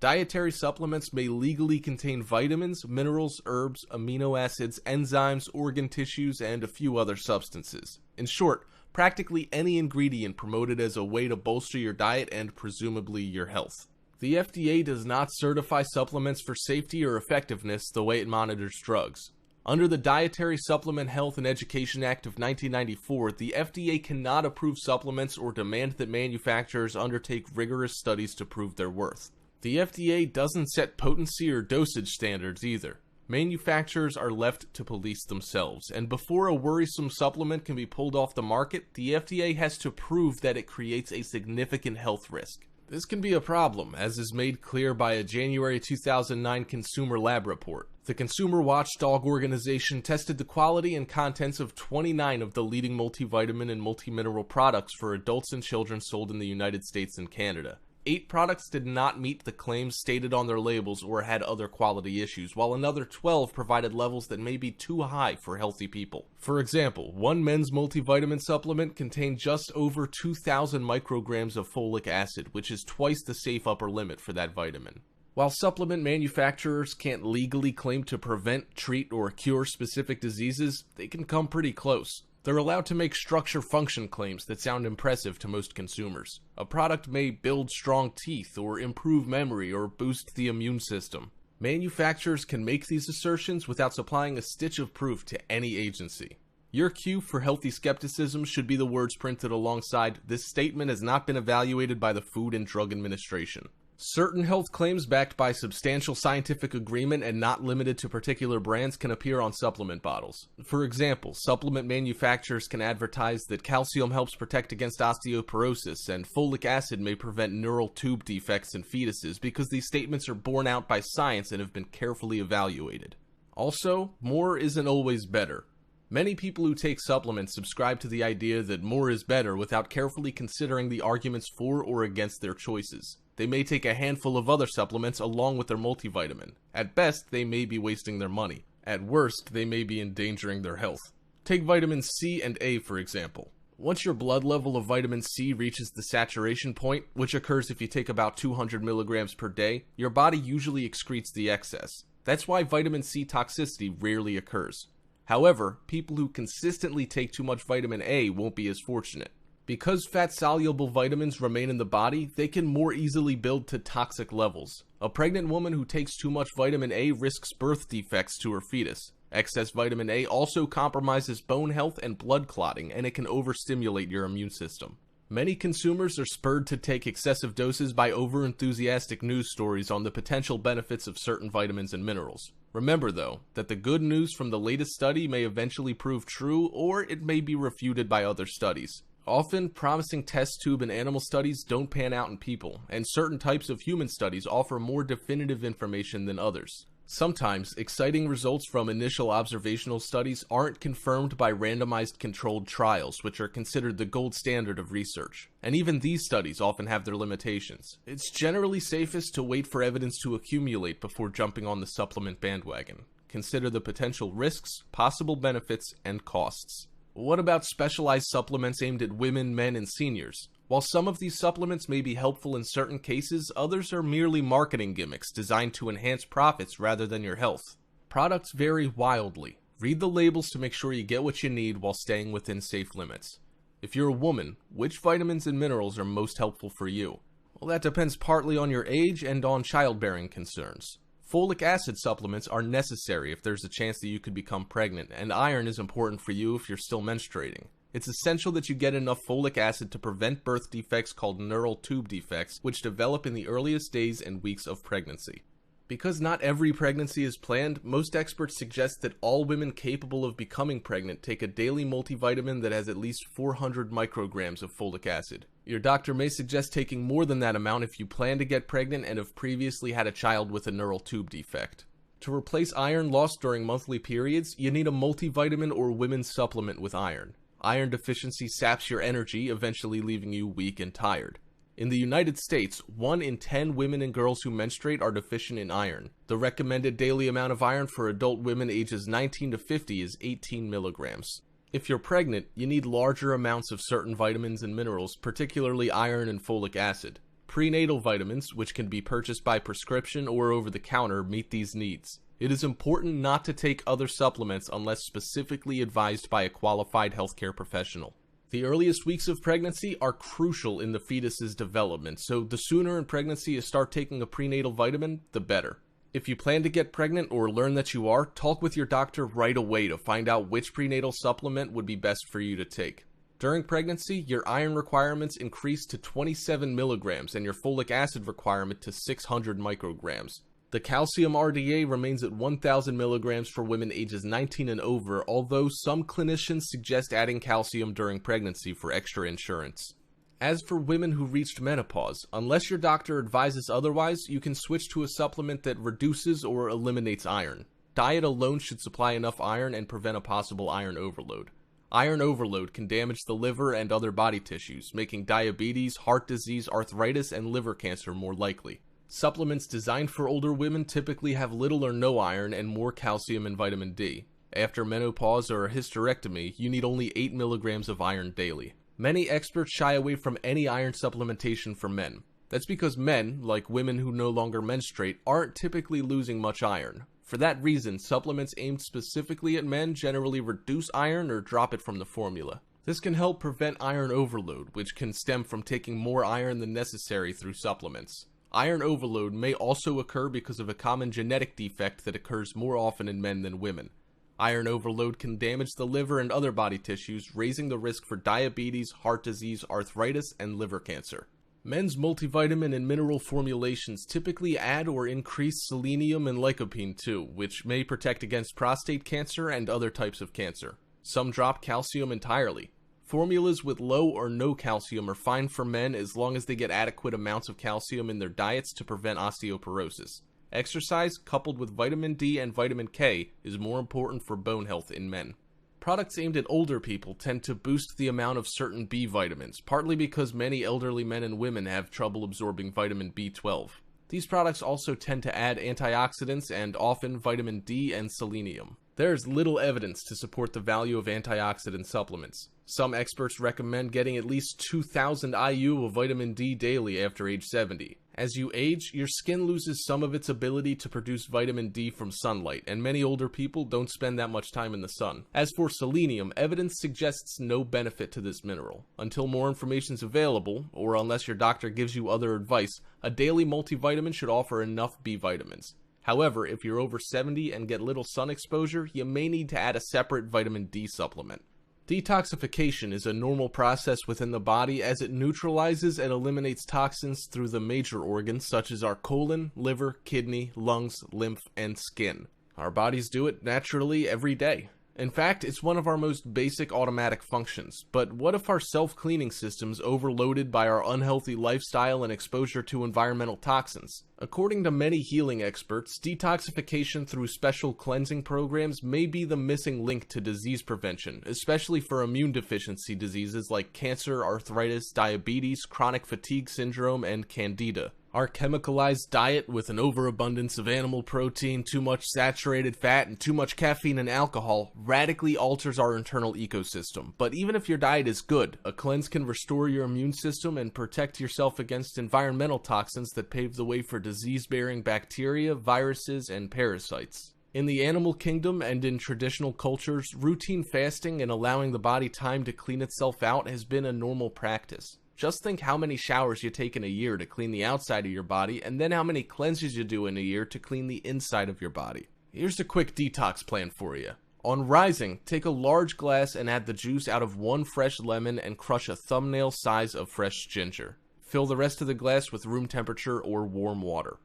Dietary supplements may legally contain vitamins, minerals, herbs, amino acids, enzymes, organ tissues, and a few other substances. In short, practically any ingredient promoted as a way to bolster your diet and presumably your health. The FDA does not certify supplements for safety or effectiveness the way it monitors drugs. Under the Dietary Supplement Health and Education Act of 1994, the FDA cannot approve supplements or demand that manufacturers undertake rigorous studies to prove their worth. The FDA doesn't set potency or dosage standards either. Manufacturers are left to police themselves, and before a worrisome supplement can be pulled off the market, the FDA has to prove that it creates a significant health risk. This can be a problem, as is made clear by a January 2009 Consumer Lab report. The Consumer Watchdog organization tested the quality and contents of 29 of the leading multivitamin and multimineral products for adults and children sold in the United States and Canada. 8 products did not meet the claims stated on their labels or had other quality issues, while another 12 provided levels that may be too high for healthy people. For example, one men's multivitamin supplement contained just over 2,000 micrograms of folic acid, which is twice the safe upper limit for that vitamin. While supplement manufacturers can't legally claim to prevent, treat, or cure specific diseases, they can come pretty close. They're allowed to make structure-function claims that sound impressive to most consumers. A product may build strong teeth, or improve memory, or boost the immune system. Manufacturers can make these assertions without supplying a stitch of proof to any agency. Your cue for healthy skepticism should be the words printed alongside, "This statement has not been evaluated by the Food and Drug Administration." Certain health claims backed by substantial scientific agreement and not limited to particular brands can appear on supplement bottles. For example, supplement manufacturers can advertise that calcium helps protect against osteoporosis and folic acid may prevent neural tube defects in fetuses because these statements are borne out by science and have been carefully evaluated. Also, more isn't always better. Many people who take supplements subscribe to the idea that more is better without carefully considering the arguments for or against their choices. They may take a handful of other supplements along with their multivitamin. At best, they may be wasting their money. At worst, they may be endangering their health. Take vitamins C and A, for example. Once your blood level of vitamin C reaches the saturation point, which occurs if you take about 200 milligrams per day, your body usually excretes the excess. That's why vitamin C toxicity rarely occurs. However, people who consistently take too much vitamin A won't be as fortunate. Because fat-soluble vitamins remain in the body, they can more easily build to toxic levels. A pregnant woman who takes too much vitamin A risks birth defects to her fetus. Excess vitamin A also compromises bone health and blood clotting, and it can overstimulate your immune system. Many consumers are spurred to take excessive doses by over-enthusiastic news stories on the potential benefits of certain vitamins and minerals. Remember, though, that the good news from the latest study may eventually prove true, or it may be refuted by other studies. Often, promising test tube and animal studies don't pan out in people, and certain types of human studies offer more definitive information than others. Sometimes, exciting results from initial observational studies aren't confirmed by randomized controlled trials, which are considered the gold standard of research. And even these studies often have their limitations. It's generally safest to wait for evidence to accumulate before jumping on the supplement bandwagon. Consider the potential risks, possible benefits, and costs. What about specialized supplements aimed at women, men, and seniors? While some of these supplements may be helpful in certain cases, others are merely marketing gimmicks designed to enhance profits rather than your health. Products vary wildly. Read the labels to make sure you get what you need while staying within safe limits. If you're a woman, which vitamins and minerals are most helpful for you? Well, that depends partly on your age and on childbearing concerns. Folic acid supplements are necessary if there's a chance that you could become pregnant, and iron is important for you if you're still menstruating. It's essential that you get enough folic acid to prevent birth defects called neural tube defects, which develop in the earliest days and weeks of pregnancy. Because not every pregnancy is planned, most experts suggest that all women capable of becoming pregnant take a daily multivitamin that has at least 400 micrograms of folic acid. Your doctor may suggest taking more than that amount if you plan to get pregnant and have previously had a child with a neural tube defect. To replace iron lost during monthly periods, you need a multivitamin or women's supplement with iron. Iron deficiency saps your energy, eventually leaving you weak and tired. In the United States, 1 in 10 women and girls who menstruate are deficient in iron. The recommended daily amount of iron for adult women ages 19 to 50 is 18 milligrams. If you're pregnant, you need larger amounts of certain vitamins and minerals, particularly iron and folic acid. Prenatal vitamins, which can be purchased by prescription or over the counter, meet these needs. It is important not to take other supplements unless specifically advised by a qualified healthcare professional. The earliest weeks of pregnancy are crucial in the fetus's development, so the sooner in pregnancy you start taking a prenatal vitamin, the better. If you plan to get pregnant or learn that you are, talk with your doctor right away to find out which prenatal supplement would be best for you to take. During pregnancy, your iron requirements increase to 27 milligrams and your folic acid requirement to 600 micrograms. The calcium RDA remains at 1,000 milligrams for women ages 19 and over, although some clinicians suggest adding calcium during pregnancy for extra insurance. As for women who reached menopause, unless your doctor advises otherwise, you can switch to a supplement that reduces or eliminates iron. Diet alone should supply enough iron and prevent a possible iron overload. Iron overload can damage the liver and other body tissues, making diabetes, heart disease, arthritis, and liver cancer more likely. Supplements designed for older women typically have little or no iron and more calcium and vitamin D. After menopause or a hysterectomy, you need only 8 milligrams of iron daily. Many experts shy away from any iron supplementation for men. That's because men, like women who no longer menstruate, aren't typically losing much iron. For that reason, supplements aimed specifically at men generally reduce iron or drop it from the formula. This can help prevent iron overload, which can stem from taking more iron than necessary through supplements. Iron overload may also occur because of a common genetic defect that occurs more often in men than women. Iron overload can damage the liver and other body tissues, raising the risk for diabetes, heart disease, arthritis, and liver cancer. Men's multivitamin and mineral formulations typically add or increase selenium and lycopene too, which may protect against prostate cancer and other types of cancer. Some drop calcium entirely. Formulas with low or no calcium are fine for men as long as they get adequate amounts of calcium in their diets to prevent osteoporosis. Exercise, coupled with vitamin D and vitamin K, is more important for bone health in men. Products aimed at older people tend to boost the amount of certain B vitamins, partly because many elderly men and women have trouble absorbing vitamin B12. These products also tend to add antioxidants and often vitamin D and selenium. There is little evidence to support the value of antioxidant supplements. Some experts recommend getting at least 2,000 IU of vitamin D daily after age 70. As you age, your skin loses some of its ability to produce vitamin D from sunlight, and many older people don't spend that much time in the sun. As for selenium, evidence suggests no benefit to this mineral. Until more information is available, or unless your doctor gives you other advice, a daily multivitamin should offer enough B vitamins. However, if you're over 70 and get little sun exposure, you may need to add a separate vitamin D supplement. Detoxification is a normal process within the body as it neutralizes and eliminates toxins through the major organs such as our colon, liver, kidney, lungs, lymph, and skin. Our bodies do it naturally every day. In fact, it's one of our most basic automatic functions. But what if our self-cleaning system's overloaded by our unhealthy lifestyle and exposure to environmental toxins? According to many healing experts, detoxification through special cleansing programs may be the missing link to disease prevention, especially for immune deficiency diseases like cancer, arthritis, diabetes, chronic fatigue syndrome, and candida. Our chemicalized diet with an overabundance of animal protein, too much saturated fat, and too much caffeine and alcohol radically alters our internal ecosystem. But even if your diet is good, a cleanse can restore your immune system and protect yourself against environmental toxins that pave the way for disease-bearing bacteria, viruses, and parasites. In the animal kingdom and in traditional cultures, routine fasting and allowing the body time to clean itself out has been a normal practice. Just think how many showers you take in a year to clean the outside of your body, and then how many cleanses you do in a year to clean the inside of your body. Here's a quick detox plan for you. On rising, take a large glass and add the juice out of 1 fresh lemon and crush a thumbnail size of fresh ginger. Fill the rest of the glass with room temperature or warm water.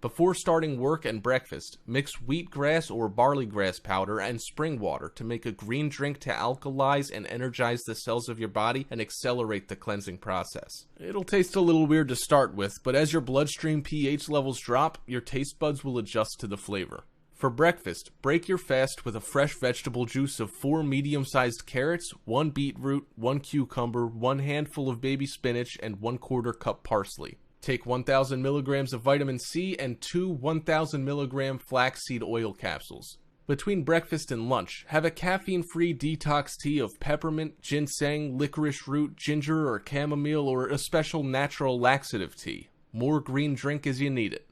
Before starting work and breakfast, mix wheatgrass or barley grass powder and spring water to make a green drink to alkalize and energize the cells of your body and accelerate the cleansing process. It'll taste a little weird to start with, but as your bloodstream pH levels drop, your taste buds will adjust to the flavor. For breakfast, break your fast with a fresh vegetable juice of 4 medium-sized carrots, 1 beetroot, 1 cucumber, 1 handful of baby spinach, and 1/4 cup parsley. Take 1,000 milligrams of vitamin C and 2 1,000 milligram flaxseed oil capsules. Between breakfast and lunch, have a caffeine-free detox tea of peppermint, ginseng, licorice root, ginger, or chamomile, or a special natural laxative tea. More green drink as you need it.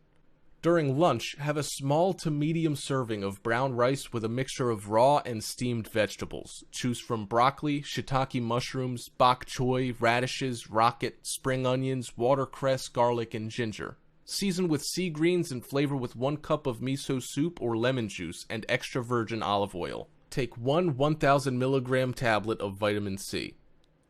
During lunch, have a small to medium serving of brown rice with a mixture of raw and steamed vegetables. Choose from broccoli, shiitake mushrooms, bok choy, radishes, rocket, spring onions, watercress, garlic, and ginger. Season with sea greens and flavor with 1 cup of miso soup or lemon juice and extra virgin olive oil. Take 1 1,000 milligram tablet of vitamin C.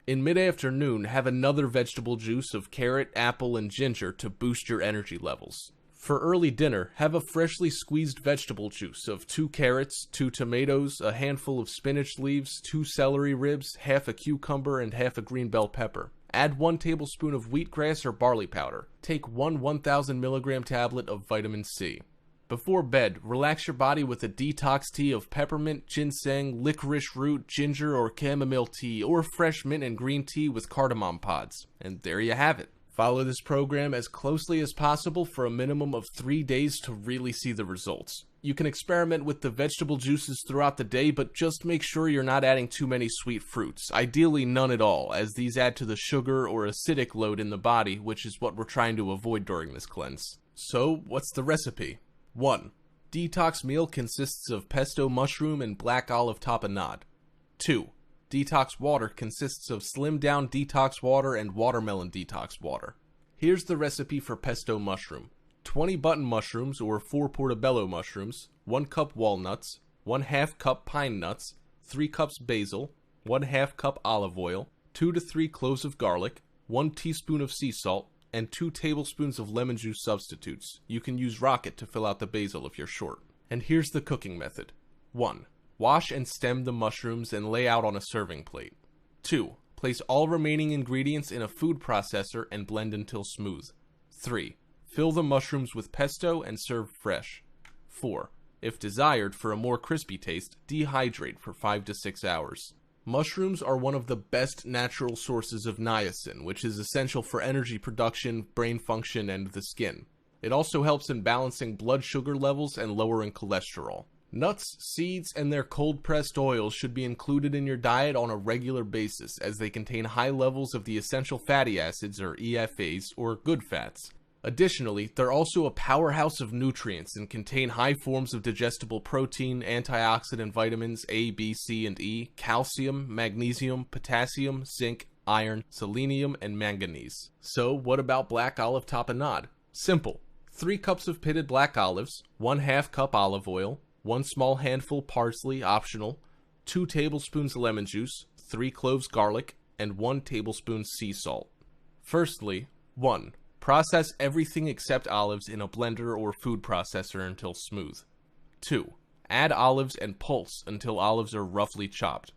In mid-afternoon, have another vegetable juice of carrot, apple, and ginger to boost your energy levels. For early dinner, have a freshly squeezed vegetable juice of 2 carrots, 2 tomatoes, a handful of spinach leaves, 2 celery ribs, half a cucumber, and half a green bell pepper. Add 1 tablespoon of wheatgrass or barley powder. Take 1 1000 milligram tablet of vitamin C. Before bed, relax your body with a detox tea of peppermint, ginseng, licorice root, ginger, or chamomile tea, or fresh mint and green tea with cardamom pods. And there you have it. Follow this program as closely as possible for a minimum of 3 days to really see the results. You can experiment with the vegetable juices throughout the day, but just make sure you're not adding too many sweet fruits. Ideally none at all, as these add to the sugar or acidic load in the body, which is what we're trying to avoid during this cleanse. So, what's the recipe? 1. Detox meal consists of pesto mushroom and black olive tapenade. 2. Detox water consists of slimmed down detox water and watermelon detox water. Here's the recipe for pesto mushroom. 20 button mushrooms or 4 portobello mushrooms, 1 cup walnuts, 1/2 cup pine nuts, 3 cups basil, 1/2 cup olive oil, 2 to 3 cloves of garlic, 1 teaspoon of sea salt, and 2 tablespoons of lemon juice substitutes. You can use Rocket to fill out the basil if you're short. And here's the cooking method. 1. Wash and stem the mushrooms and lay out on a serving plate. 2. Place all remaining ingredients in a food processor and blend until smooth. 3. Fill the mushrooms with pesto and serve fresh. 4. If desired for a more crispy taste, dehydrate for 5 to 6 hours. Mushrooms are one of the best natural sources of niacin, which is essential for energy production, brain function, and the skin. It also helps in balancing blood sugar levels and lowering cholesterol. Nuts, seeds, and their cold-pressed oils should be included in your diet on a regular basis, as they contain high levels of the essential fatty acids, or EFAs, or good fats. Additionally, they're also a powerhouse of nutrients and contain high forms of digestible protein, antioxidant vitamins A, B, C, and E, calcium, magnesium, potassium, zinc, iron, selenium, and manganese. So, what about black olive tapenade? Simple. 3 cups of pitted black olives, 1/2 cup olive oil, 1 small handful parsley, optional, 2 tablespoons lemon juice, 3 cloves garlic, and 1 tablespoon sea salt. Firstly, 1. Process everything except olives in a blender or food processor until smooth. 2. Add olives and pulse until olives are roughly chopped.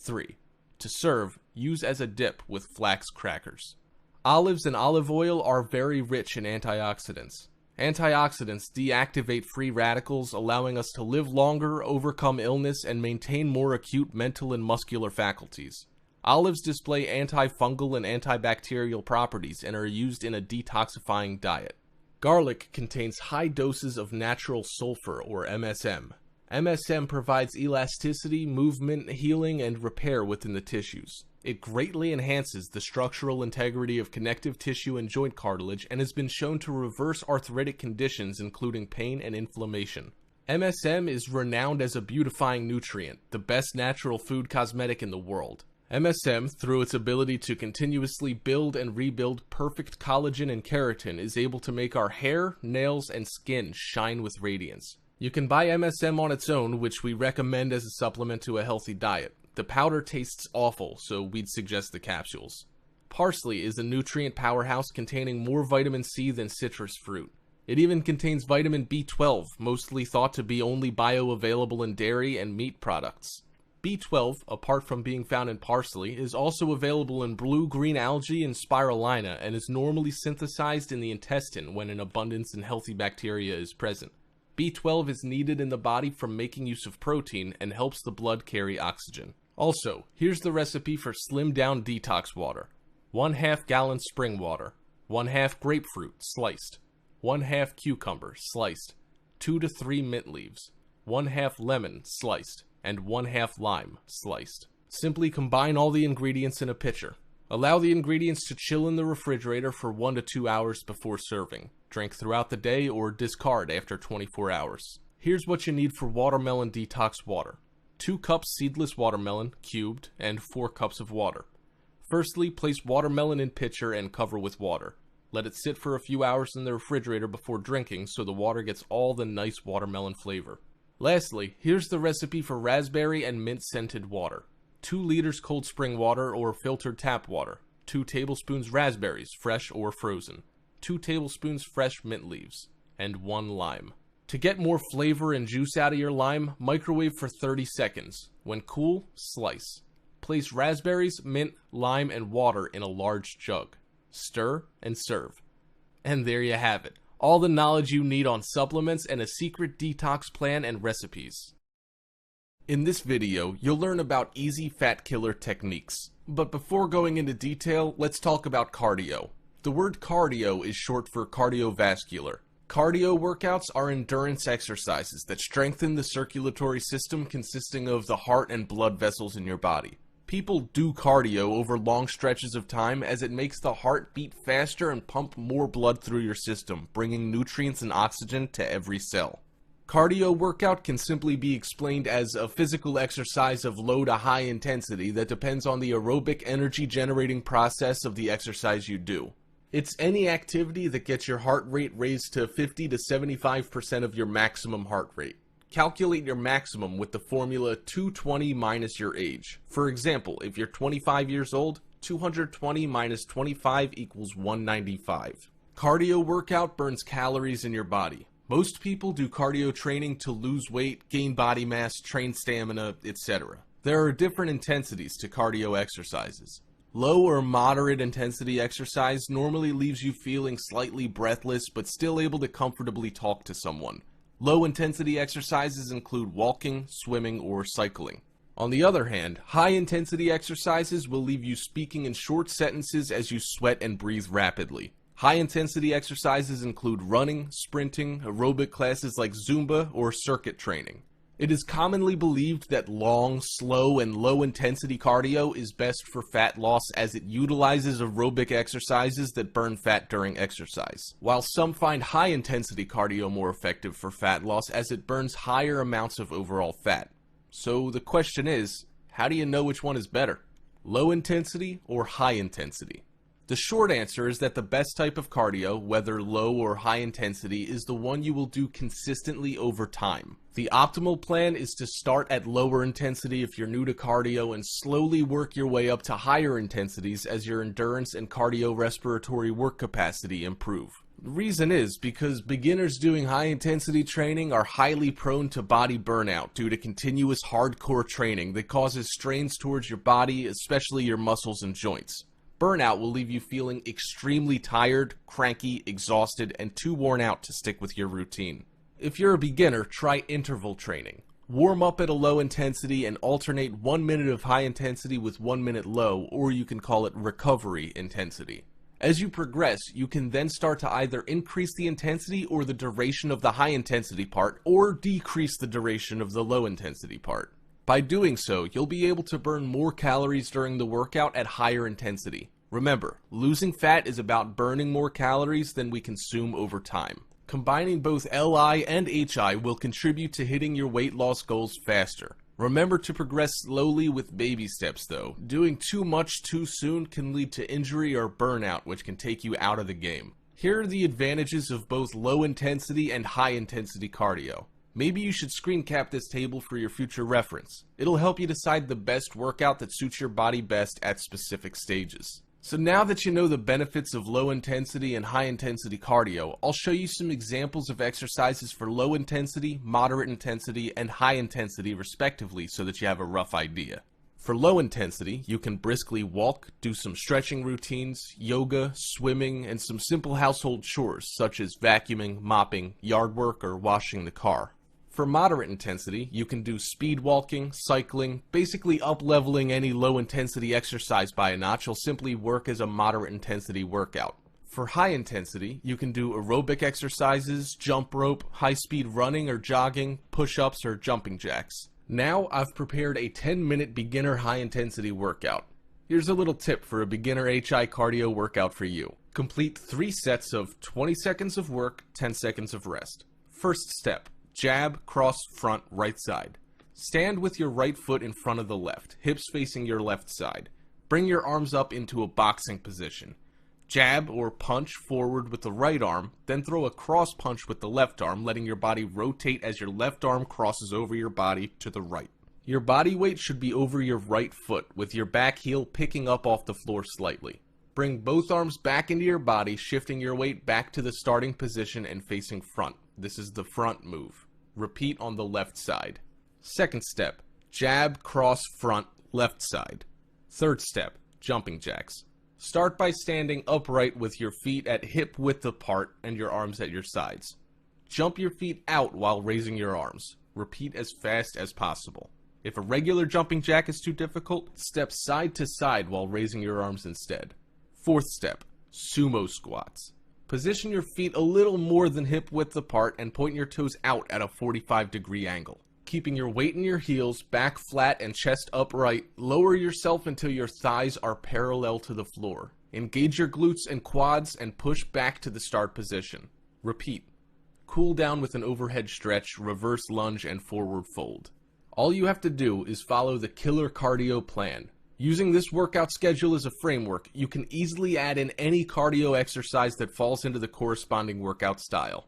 3. To serve, use as a dip with flax crackers. Olives and olive oil are very rich in antioxidants. Antioxidants deactivate free radicals, allowing us to live longer, overcome illness, and maintain more acute mental and muscular faculties. Olives display antifungal and antibacterial properties and are used in a detoxifying diet. Garlic contains high doses of natural sulfur, or MSM. MSM provides elasticity, movement, healing, and repair within the tissues. It greatly enhances the structural integrity of connective tissue and joint cartilage and has been shown to reverse arthritic conditions including pain and inflammation. MSM is renowned as a beautifying nutrient, the best natural food cosmetic in the world. MSM, through its ability to continuously build and rebuild perfect collagen and keratin, is able to make our hair, nails, and skin shine with radiance. You can buy MSM on its own, which we recommend as a supplement to a healthy diet. The powder tastes awful, so we'd suggest the capsules. Parsley is a nutrient powerhouse containing more vitamin C than citrus fruit. It even contains vitamin B12, mostly thought to be only bioavailable in dairy and meat products. B12, apart from being found in parsley, is also available in blue-green algae and spirulina and is normally synthesized in the intestine when an abundance in healthy bacteria is present. B12 is needed in the body from making use of protein and helps the blood carry oxygen. Also, here's the recipe for slimmed-down detox water. 1/2 gallon spring water, 1/2 grapefruit, sliced, 1/2 cucumber, sliced, 2 to 3 mint leaves, 1/2 lemon, sliced, and 1/2 lime, sliced. Simply combine all the ingredients in a pitcher. Allow the ingredients to chill in the refrigerator for 1 to 2 hours before serving. Drink throughout the day or discard after 24 hours. Here's what you need for watermelon detox water. 2 cups seedless watermelon, cubed, and 4 cups of water. Firstly, place watermelon in pitcher and cover with water. Let it sit for a few hours in the refrigerator before drinking so the water gets all the nice watermelon flavor. Lastly, here's the recipe for raspberry and mint scented water. 2 liters cold spring water or filtered tap water. 2 tablespoons raspberries, fresh or frozen. 2 tablespoons fresh mint leaves. and 1 lime. To get more flavor and juice out of your lime, microwave for 30 seconds. When cool, slice. Place raspberries, mint, lime, and water in a large jug. Stir and serve. And there you have it. All the knowledge you need on supplements and a secret detox plan and recipes. In this video, you'll learn about easy fat killer techniques. But before going into detail, let's talk about cardio. The word cardio is short for cardiovascular. Cardio workouts are endurance exercises that strengthen the circulatory system consisting of the heart and blood vessels in your body. People do cardio over long stretches of time as it makes the heart beat faster and pump more blood through your system, bringing nutrients and oxygen to every cell. Cardio workout can simply be explained as a physical exercise of low to high intensity that depends on the aerobic energy generating process of the exercise you do. It's any activity that gets your heart rate raised to 50 to 75% of your maximum heart rate. Calculate your maximum with the formula 220 minus your age. For example, if you're 25 years old, 220 minus 25 equals 195. Cardio workout burns calories in your body. Most people do cardio training to lose weight, gain body mass, train stamina, etc. There are different intensities to cardio exercises. Low or moderate intensity exercise normally leaves you feeling slightly breathless but still able to comfortably talk to someone. Low intensity exercises include walking, swimming, or cycling. On the other hand, high intensity exercises will leave you speaking in short sentences as you sweat and breathe rapidly. High intensity exercises include running, sprinting, aerobic classes like Zumba, or circuit training. It is commonly believed that long, slow, and low-intensity cardio is best for fat loss as it utilizes aerobic exercises that burn fat during exercise, while some find high-intensity cardio more effective for fat loss as it burns higher amounts of overall fat. So the question is, how do you know which one is better? Low intensity or high intensity? The short answer is that the best type of cardio, whether low or high intensity, is the one you will do consistently over time. The optimal plan is to start at lower intensity if you're new to cardio and slowly work your way up to higher intensities as your endurance and cardiorespiratory work capacity improve. The reason is because beginners doing high intensity training are highly prone to body burnout due to continuous hardcore training that causes strains towards your body, especially your muscles and joints. Burnout will leave you feeling extremely tired, cranky, exhausted, and too worn out to stick with your routine. If you're a beginner, try interval training. Warm up at a low intensity and alternate 1 minute of high intensity with 1 minute low, or you can call it recovery intensity. As you progress, you can then start to either increase the intensity or the duration of the high intensity part, or decrease the duration of the low intensity part. By doing so, you'll be able to burn more calories during the workout at higher intensity. Remember, losing fat is about burning more calories than we consume over time. Combining both LI and HI will contribute to hitting your weight loss goals faster. Remember to progress slowly with baby steps though. Doing too much too soon can lead to injury or burnout, which can take you out of the game. Here are the advantages of both low intensity and high intensity cardio. Maybe you should screen cap this table for your future reference. It'll help you decide the best workout that suits your body best at specific stages. So now that you know the benefits of low intensity and high intensity cardio, I'll show you some examples of exercises for low intensity, moderate intensity, and high intensity respectively so that you have a rough idea. For low intensity, you can briskly walk, do some stretching routines, yoga, swimming, and some simple household chores such as vacuuming, mopping, yard work, or washing the car. For moderate intensity, you can do speed walking, cycling, basically up-leveling any low-intensity exercise by a notch will simply work as a moderate intensity workout. For high intensity, you can do aerobic exercises, jump rope, high-speed running or jogging, push-ups, or jumping jacks. Now I've prepared a 10-minute beginner high-intensity workout. Here's a little tip for a beginner HI cardio workout for you. Complete 3 sets of 20 seconds of work, 10 seconds of rest. First step. Jab, cross, front, right side. Stand with your right foot in front of the left, hips facing your left side. Bring your arms up into a boxing position. Jab or punch forward with the right arm, then throw a cross punch with the left arm, letting your body rotate as your left arm crosses over your body to the right. Your body weight should be over your right foot, with your back heel picking up off the floor slightly. Bring both arms back into your body, shifting your weight back to the starting position and facing front. This is the front move. Repeat on the left side. Second step, jab, cross, front, left side. Third step, jumping jacks. Start by standing upright with your feet at hip width apart and your arms at your sides. Jump your feet out while raising your arms. Repeat as fast as possible. If a regular jumping jack is too difficult, step side to side while raising your arms instead. Fourth step, sumo squats. Position your feet a little more than hip width apart and point your toes out at a 45-degree angle. Keeping your weight in your heels, back flat and chest upright, lower yourself until your thighs are parallel to the floor. Engage your glutes and quads and push back to the start position. Repeat. Cool down with an overhead stretch, reverse lunge, and forward fold. All you have to do is follow the killer cardio plan. Using this workout schedule as a framework, you can easily add in any cardio exercise that falls into the corresponding workout style.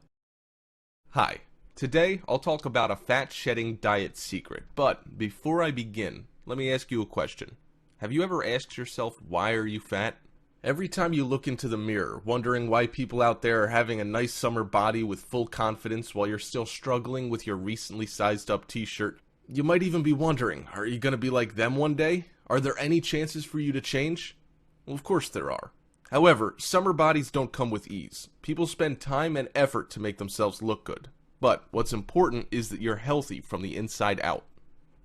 Hi, today I'll talk about a fat shedding diet secret, but before I begin, let me ask you a question. Have you ever asked yourself, why are you fat? Every time you look into the mirror, wondering why people out there are having a nice summer body with full confidence while you're still struggling with your recently sized up t-shirt, you might even be wondering, are you gonna be like them one day? Are there any chances for you to change? Well, of course there are. However, summer bodies don't come with ease. People spend time and effort to make themselves look good. But what's important is that you're healthy from the inside out.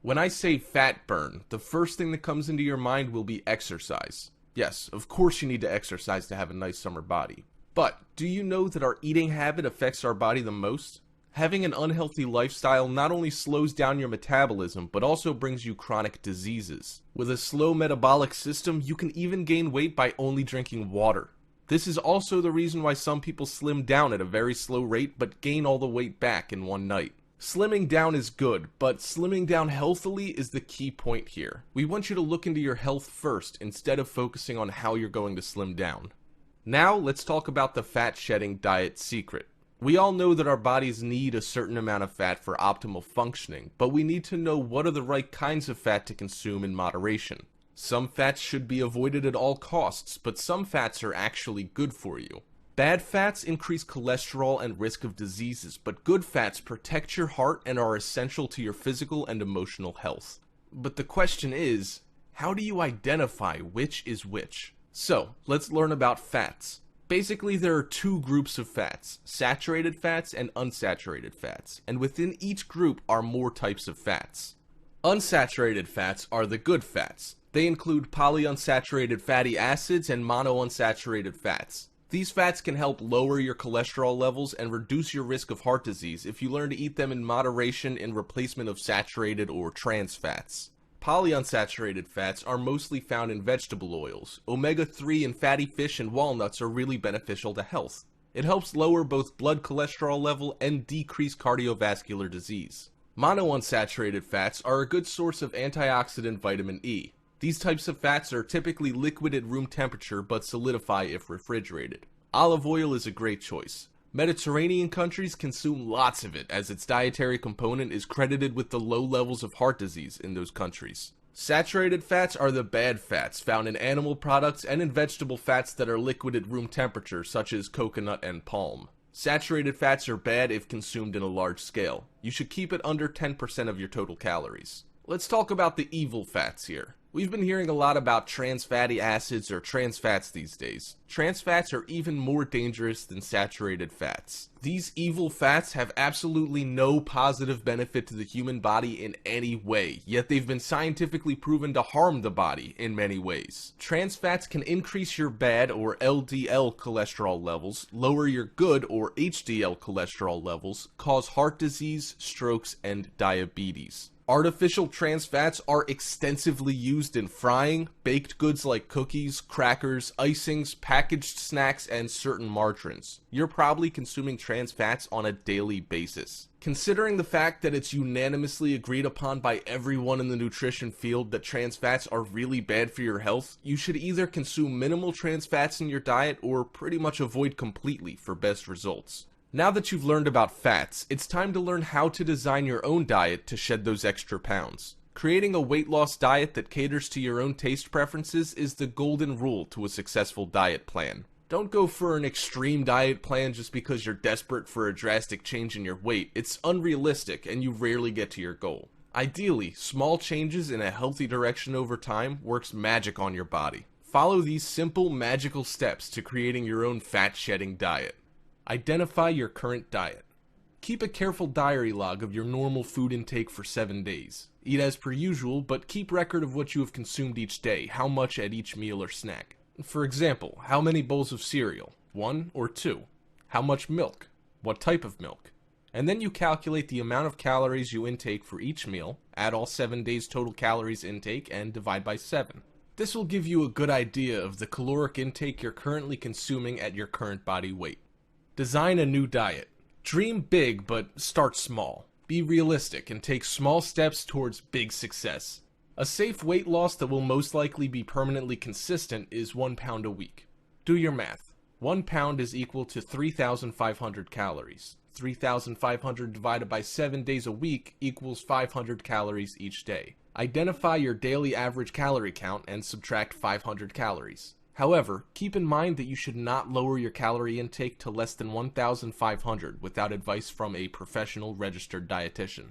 When I say fat burn, the first thing that comes into your mind will be exercise. Yes, of course you need to exercise to have a nice summer body. But do you know that our eating habit affects our body the most? Having an unhealthy lifestyle not only slows down your metabolism, but also brings you chronic diseases. With a slow metabolic system, you can even gain weight by only drinking water. This is also the reason why some people slim down at a very slow rate, but gain all the weight back in one night. Slimming down is good, but slimming down healthily is the key point here. We want you to look into your health first, instead of focusing on how you're going to slim down. Now, let's talk about the fat shedding diet secret. We all know that our bodies need a certain amount of fat for optimal functioning, but we need to know what are the right kinds of fat to consume in moderation. Some fats should be avoided at all costs, but some fats are actually good for you. Bad fats increase cholesterol and risk of diseases, but good fats protect your heart and are essential to your physical and emotional health. But the question is, how do you identify which is which? So, let's learn about fats. Basically, there are two groups of fats, saturated fats and unsaturated fats, and within each group are more types of fats. Unsaturated fats are the good fats. They include polyunsaturated fatty acids and monounsaturated fats. These fats can help lower your cholesterol levels and reduce your risk of heart disease if you learn to eat them in moderation in replacement of saturated or trans fats. Polyunsaturated fats are mostly found in vegetable oils. Omega-3 in fatty fish and walnuts are really beneficial to health. It helps lower both blood cholesterol level and decrease cardiovascular disease. Monounsaturated fats are a good source of antioxidant vitamin E. These types of fats are typically liquid at room temperature but solidify if refrigerated. Olive oil is a great choice. Mediterranean countries consume lots of it, as its dietary component is credited with the low levels of heart disease in those countries. Saturated fats are the bad fats found in animal products and in vegetable fats that are liquid at room temperature, such as coconut and palm. Saturated fats are bad if consumed in a large scale. You should keep it under 10% of your total calories. Let's talk about the evil fats here. We've been hearing a lot about trans fatty acids or trans fats these days. Trans fats are even more dangerous than saturated fats. These evil fats have absolutely no positive benefit to the human body in any way, yet they've been scientifically proven to harm the body in many ways. Trans fats can increase your bad or LDL cholesterol levels, lower your good or HDL cholesterol levels, cause heart disease, strokes, and diabetes. Artificial trans fats are extensively used in frying, baked goods like cookies, crackers, icings, packaged snacks, and certain margarines. You're probably consuming trans fats on a daily basis. Considering the fact that it's unanimously agreed upon by everyone in the nutrition field that trans fats are really bad for your health, you should either consume minimal trans fats in your diet or pretty much avoid completely for best results. Now that you've learned about fats, it's time to learn how to design your own diet to shed those extra pounds. Creating a weight loss diet that caters to your own taste preferences is the golden rule to a successful diet plan. Don't go for an extreme diet plan just because you're desperate for a drastic change in your weight. It's unrealistic and you rarely get to your goal. Ideally, small changes in a healthy direction over time works magic on your body. Follow these simple, magical steps to creating your own fat-shedding diet. Identify your current diet. Keep a careful diary log of your normal food intake for 7 days. Eat as per usual, but keep record of what you have consumed each day, how much at each meal or snack. For example, how many bowls of cereal? 1 or 2? How much milk? What type of milk? And then you calculate the amount of calories you intake for each meal, add all 7 days total calories intake, and divide by 7. This will give you a good idea of the caloric intake you're currently consuming at your current body weight. Design a new diet. Dream big, but start small. Be realistic and take small steps towards big success. A safe weight loss that will most likely be permanently consistent is 1 pound a week. Do your math. 1 pound is equal to 3,500 calories. 3,500 divided by 7 days a week equals 500 calories each day. Identify your daily average calorie count and subtract 500 calories. However, keep in mind that you should not lower your calorie intake to less than 1,500 without advice from a professional registered dietitian.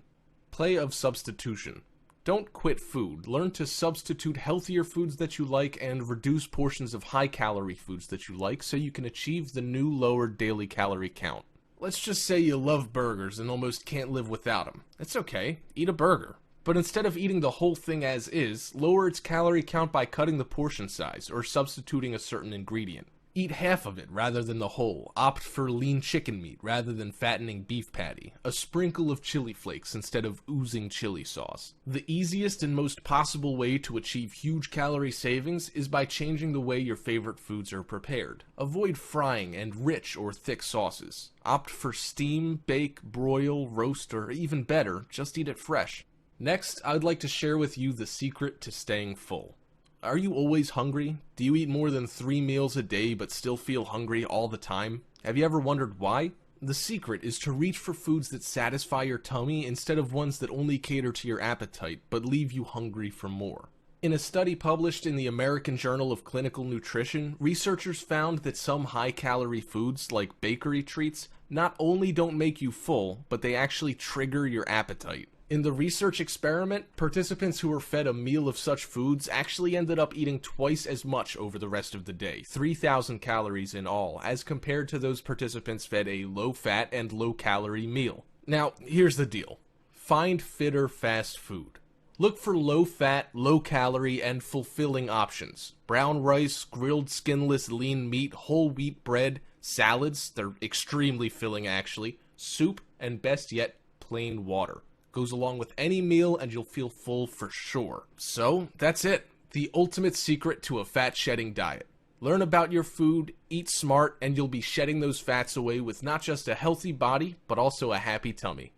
Play of substitution. Don't quit food. Learn to substitute healthier foods that you like and reduce portions of high-calorie foods that you like so you can achieve the new lower daily calorie count. Let's just say you love burgers and almost can't live without them. It's okay. Eat a burger. But instead of eating the whole thing as is, lower its calorie count by cutting the portion size or substituting a certain ingredient. Eat half of it rather than the whole. Opt for lean chicken meat rather than fattening beef patty. A sprinkle of chili flakes instead of oozing chili sauce. The easiest and most possible way to achieve huge calorie savings is by changing the way your favorite foods are prepared. Avoid frying and rich or thick sauces. Opt for steam, bake, broil, roast, or even better, just eat it fresh. Next, I'd like to share with you the secret to staying full. Are you always hungry? Do you eat more than 3 meals a day but still feel hungry all the time? Have you ever wondered why? The secret is to reach for foods that satisfy your tummy instead of ones that only cater to your appetite but leave you hungry for more. In a study published in the American Journal of Clinical Nutrition, researchers found that some high-calorie foods, like bakery treats, not only don't make you full, but they actually trigger your appetite. In the research experiment, participants who were fed a meal of such foods actually ended up eating twice as much over the rest of the day, 3,000 calories in all, as compared to those participants fed a low-fat and low-calorie meal. Now, here's the deal. Find fitter fast food. Look for low-fat, low-calorie, and fulfilling options. Brown rice, grilled skinless lean meat, whole wheat bread, salads, they're extremely filling actually, soup, and best yet, plain water. Goes along with any meal and you'll feel full for sure. So, that's it. The ultimate secret to a fat-shedding diet. Learn about your food, eat smart, and you'll be shedding those fats away with not just a healthy body, but also a happy tummy.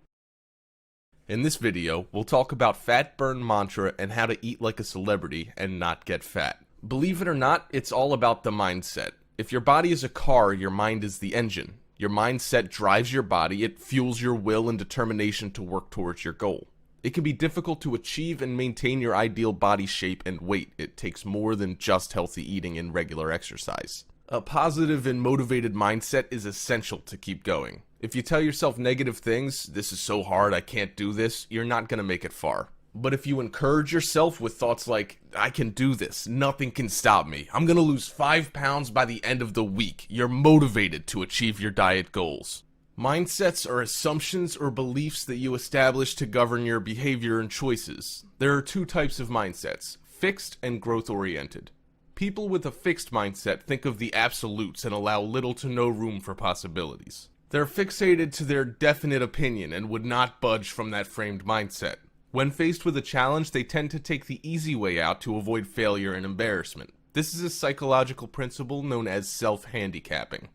In this video, we'll talk about Fat Burn Mantra and how to eat like a celebrity and not get fat. Believe it or not, it's all about the mindset. If your body is a car, your mind is the engine. Your mindset drives your body, it fuels your will and determination to work towards your goal. It can be difficult to achieve and maintain your ideal body shape and weight. It takes more than just healthy eating and regular exercise. A positive and motivated mindset is essential to keep going. If you tell yourself negative things, this is so hard, I can't do this, you're not going to make it far. But if you encourage yourself with thoughts like, I can do this, nothing can stop me, I'm gonna lose 5 pounds by the end of the week, you're motivated to achieve your diet goals. Mindsets are assumptions or beliefs that you establish to govern your behavior and choices. There are 2 types of mindsets, fixed and growth-oriented. People with a fixed mindset think of the absolutes and allow little to no room for possibilities. They're fixated to their definite opinion and would not budge from that framed mindset. When faced with a challenge, they tend to take the easy way out to avoid failure and embarrassment. This is a psychological principle known as self-handicapping.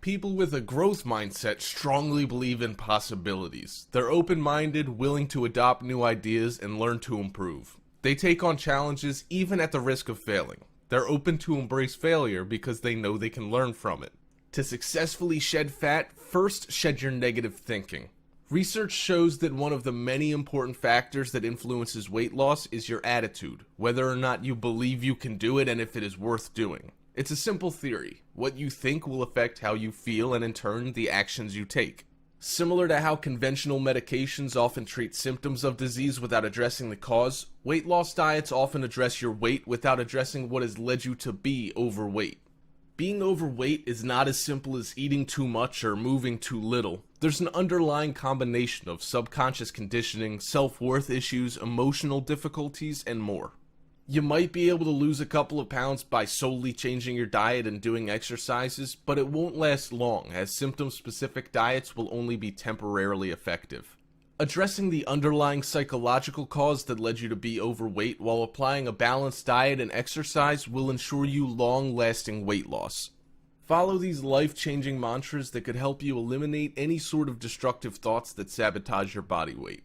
People with a growth mindset strongly believe in possibilities. They're open-minded, willing to adopt new ideas, and learn to improve. They take on challenges even at the risk of failing. They're open to embrace failure because they know they can learn from it. To successfully shed fat, first shed your negative thinking. Research shows that one of the many important factors that influences weight loss is your attitude, whether or not you believe you can do it and if it is worth doing. It's a simple theory. What you think will affect how you feel and in turn the actions you take. Similar to how conventional medications often treat symptoms of disease without addressing the cause, weight loss diets often address your weight without addressing what has led you to be overweight. Being overweight is not as simple as eating too much or moving too little. There's an underlying combination of subconscious conditioning, self-worth issues, emotional difficulties, and more. You might be able to lose a couple of pounds by solely changing your diet and doing exercises, but it won't last long, as symptom-specific diets will only be temporarily effective. Addressing the underlying psychological cause that led you to be overweight while applying a balanced diet and exercise will ensure you long-lasting weight loss. Follow these life-changing mantras that could help you eliminate any sort of destructive thoughts that sabotage your body weight.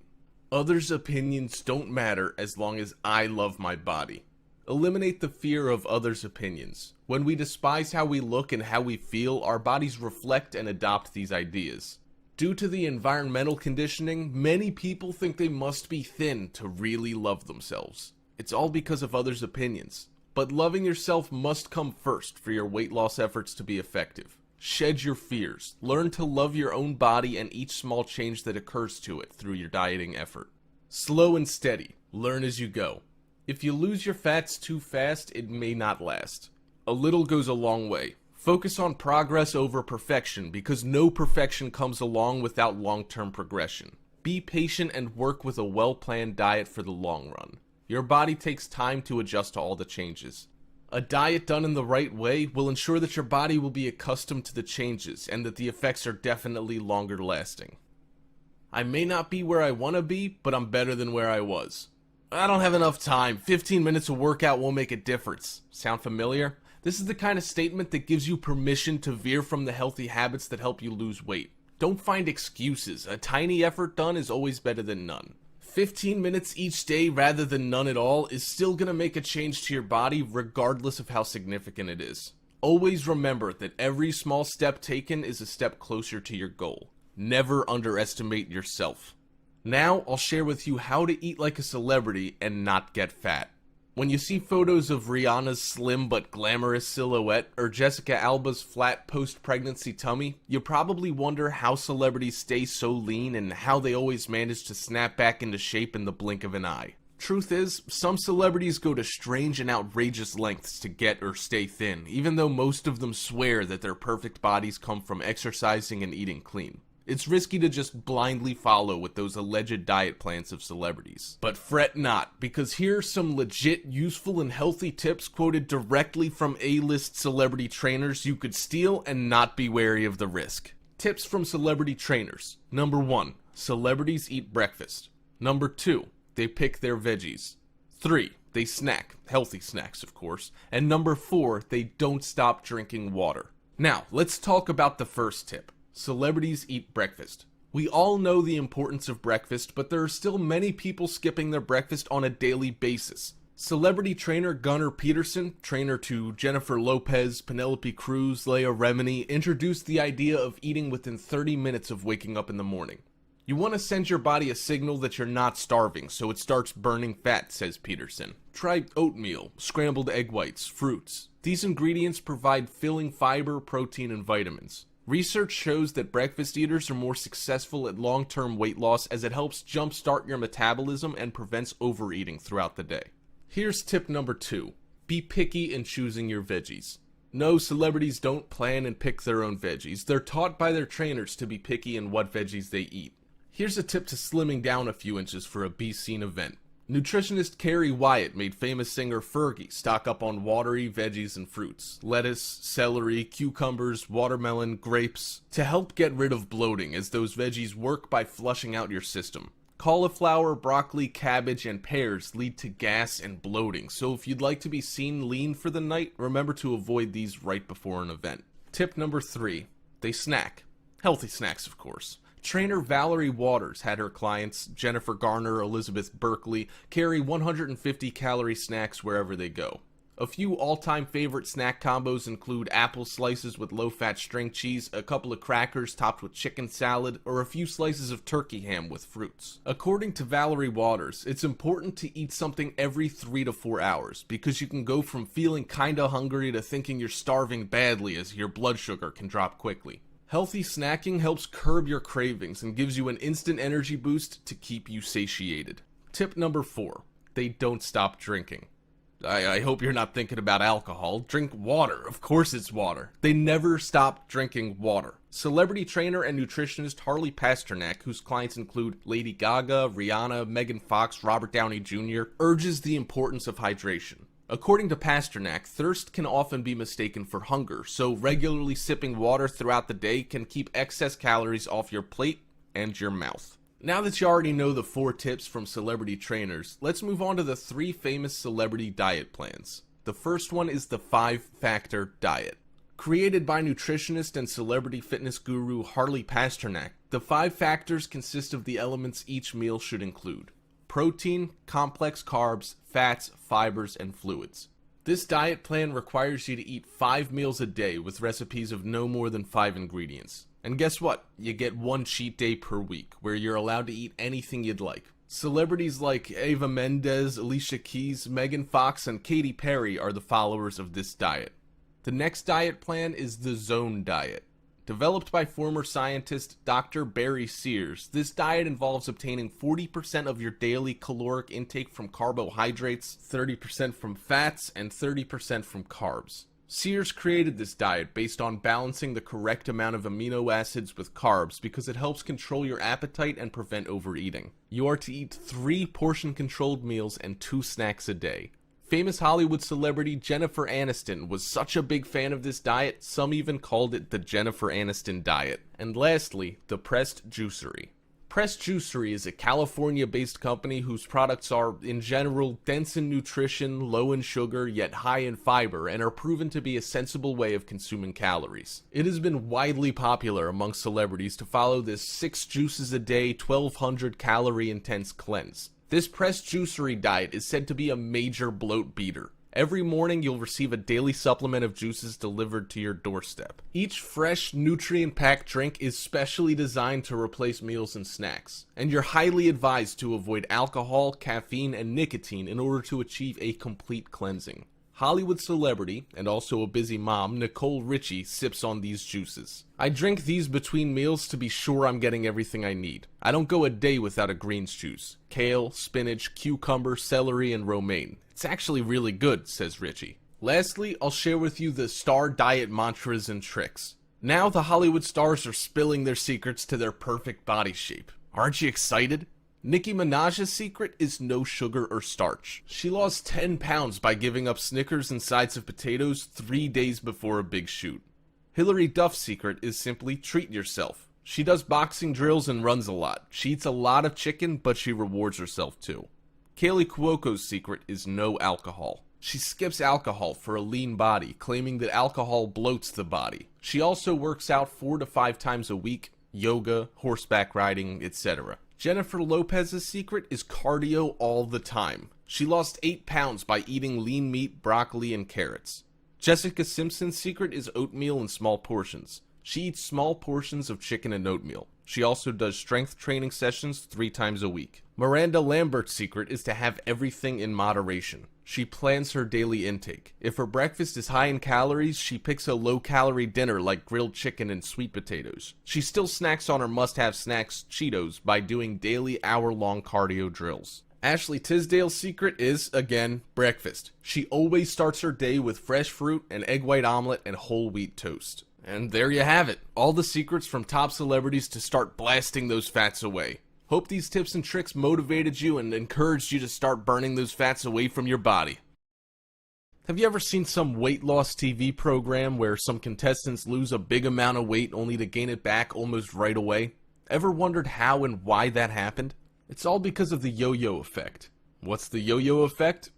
Others' opinions don't matter as long as I love my body. Eliminate the fear of others' opinions. When we despise how we look and how we feel, our bodies reflect and adopt these ideas. Due to the environmental conditioning, many people think they must be thin to really love themselves. It's all because of others' opinions. But loving yourself must come first for your weight loss efforts to be effective. Shed your fears. Learn to love your own body and each small change that occurs to it through your dieting effort. Slow and steady. Learn as you go. If you lose your fats too fast, it may not last. A little goes a long way. Focus on progress over perfection because no perfection comes along without long-term progression. Be patient and work with a well-planned diet for the long run. Your body takes time to adjust to all the changes. A diet done in the right way will ensure that your body will be accustomed to the changes and that the effects are definitely longer lasting. I may not be where I want to be, but I'm better than where I was. I don't have enough time. 15 minutes of workout won't make a difference. Sound familiar? This is the kind of statement that gives you permission to veer from the healthy habits that help you lose weight. Don't find excuses. A tiny effort done is always better than none. 15 minutes each day rather than none at all is still going to make a change to your body regardless of how significant it is. Always remember that every small step taken is a step closer to your goal. Never underestimate yourself. Now I'll share with you how to eat like a celebrity and not get fat. When you see photos of Rihanna's slim but glamorous silhouette or Jessica Alba's flat post-pregnancy tummy, you probably wonder how celebrities stay so lean and how they always manage to snap back into shape in the blink of an eye. Truth is, some celebrities go to strange and outrageous lengths to get or stay thin, even though most of them swear that their perfect bodies come from exercising and eating clean. It's risky to just blindly follow with those alleged diet plans of celebrities. But fret not, because here are some legit, useful, and healthy tips quoted directly from A-list celebrity trainers you could steal and not be wary of the risk. Tips from celebrity trainers. Number 1. Celebrities eat breakfast. Number 2. They pick their veggies. 3. They snack. Healthy snacks, of course. And number 4. They don't stop drinking water. Now, let's talk about the first tip. Celebrities eat breakfast. We all know the importance of breakfast, but there are still many people skipping their breakfast on a daily basis. Celebrity trainer Gunnar Peterson, trainer to Jennifer Lopez, Penelope Cruz, Leah Remini, introduced the idea of eating within 30 minutes of waking up in the morning. You want to send your body a signal that you're not starving, so it starts burning fat, says Peterson. Try oatmeal, scrambled egg whites, fruits. These ingredients provide filling fiber, protein, and vitamins. Research shows that breakfast eaters are more successful at long-term weight loss as it helps jumpstart your metabolism and prevents overeating throughout the day. Here's tip number 2. Be picky in choosing your veggies. No, celebrities don't plan and pick their own veggies. They're taught by their trainers to be picky in what veggies they eat. Here's a tip to slimming down a few inches for a Be Seen event. Nutritionist Carrie Wyatt made famous singer Fergie stock up on watery veggies and fruits, lettuce, celery, cucumbers, watermelon, grapes, to help get rid of bloating as those veggies work by flushing out your system. Cauliflower, broccoli, cabbage, and pears lead to gas and bloating, so if you'd like to be seen lean for the night, remember to avoid these right before an event. Tip number 3. They snack. Healthy snacks, of course. Trainer Valerie Waters had her clients, Jennifer Garner, Elizabeth Berkley, carry 150-calorie snacks wherever they go. A few all-time favorite snack combos include apple slices with low-fat string cheese, a couple of crackers topped with chicken salad, or a few slices of turkey ham with fruits. According to Valerie Waters, it's important to eat something every 3 to 4 hours because you can go from feeling kinda hungry to thinking you're starving badly as your blood sugar can drop quickly. Healthy snacking helps curb your cravings and gives you an instant energy boost to keep you satiated. Tip number 4. They don't stop drinking. I hope you're not thinking about alcohol. Drink water. Of course it's water. They never stop drinking water. Celebrity trainer and nutritionist Harley Pasternak, whose clients include Lady Gaga, Rihanna, Megan Fox, Robert Downey Jr., urges the importance of hydration. According to Pasternak, thirst can often be mistaken for hunger, so regularly sipping water throughout the day can keep excess calories off your plate and your mouth. Now that you already know the 4 tips from celebrity trainers, let's move on to the 3 famous celebrity diet plans. The first one is the 5-Factor Diet. Created by nutritionist and celebrity fitness guru Harley Pasternak, the 5 factors consist of the elements each meal should include: protein, complex carbs, fats, fibers, and fluids. This diet plan requires you to eat 5 meals a day with recipes of no more than 5 ingredients. And guess what? You get 1 cheat day per week, where you're allowed to eat anything you'd like. Celebrities like Eva Mendes, Alicia Keys, Megan Fox, and Katy Perry are the followers of this diet. The next diet plan is the Zone Diet. Developed by former scientist Dr. Barry Sears, this diet involves obtaining 40% of your daily caloric intake from carbohydrates, 30% from fats, and 30% from carbs. Sears created this diet based on balancing the correct amount of amino acids with carbs because it helps control your appetite and prevent overeating. You are to eat 3 portion-controlled meals and 2 snacks a day. Famous Hollywood celebrity Jennifer Aniston was such a big fan of this diet, some even called it the Jennifer Aniston diet. And lastly, the Pressed Juicery. Pressed Juicery is a California-based company whose products are, in general, dense in nutrition, low in sugar, yet high in fiber, and are proven to be a sensible way of consuming calories. It has been widely popular among celebrities to follow this 6 juices a day, 1,200 calorie intense cleanse. This Pressed Juicery diet is said to be a major bloat beater. Every morning you'll receive a daily supplement of juices delivered to your doorstep. Each fresh, nutrient-packed drink is specially designed to replace meals and snacks, and you're highly advised to avoid alcohol, caffeine, and nicotine in order to achieve a complete cleansing. Hollywood celebrity, and also a busy mom, Nicole Richie, sips on these juices. I drink these between meals to be sure I'm getting everything I need. I don't go a day without a greens juice. Kale, spinach, cucumber, celery, and romaine. It's actually really good, says Richie. Lastly, I'll share with you the star diet mantras and tricks. Now the Hollywood stars are spilling their secrets to their perfect body shape. Aren't you excited? Nicki Minaj's secret is no sugar or starch. She lost 10 pounds by giving up Snickers and sides of potatoes 3 days before a big shoot. Hilary Duff's secret is simply treat yourself. She does boxing drills and runs a lot. She eats a lot of chicken, but she rewards herself too. Kaylee Cuoco's secret is no alcohol. She skips alcohol for a lean body, claiming that alcohol bloats the body. She also works out 4 to 5 times a week, yoga, horseback riding, etc. Jennifer Lopez's secret is cardio all the time. She lost 8 pounds by eating lean meat, broccoli, and carrots. Jessica Simpson's secret is oatmeal in small portions. She eats small portions of chicken and oatmeal. She also does strength training sessions 3 times a week. Miranda Lambert's secret is to have everything in moderation. She plans her daily intake. If her breakfast is high in calories, she picks a low-calorie dinner like grilled chicken and sweet potatoes. She still snacks on her must-have snacks, Cheetos, by doing daily hour-long cardio drills. Ashley Tisdale's secret is, again, breakfast. She always starts her day with fresh fruit, an egg white omelet, and whole wheat toast. And there you have it. All the secrets from top celebrities to start blasting those fats away. Hope these tips and tricks motivated you and encouraged you to start burning those fats away from your body. Have you ever seen some weight loss TV program where some contestants lose a big amount of weight only to gain it back almost right away? Ever wondered how and why that happened? It's all because of the yo-yo effect. What's the yo-yo effect?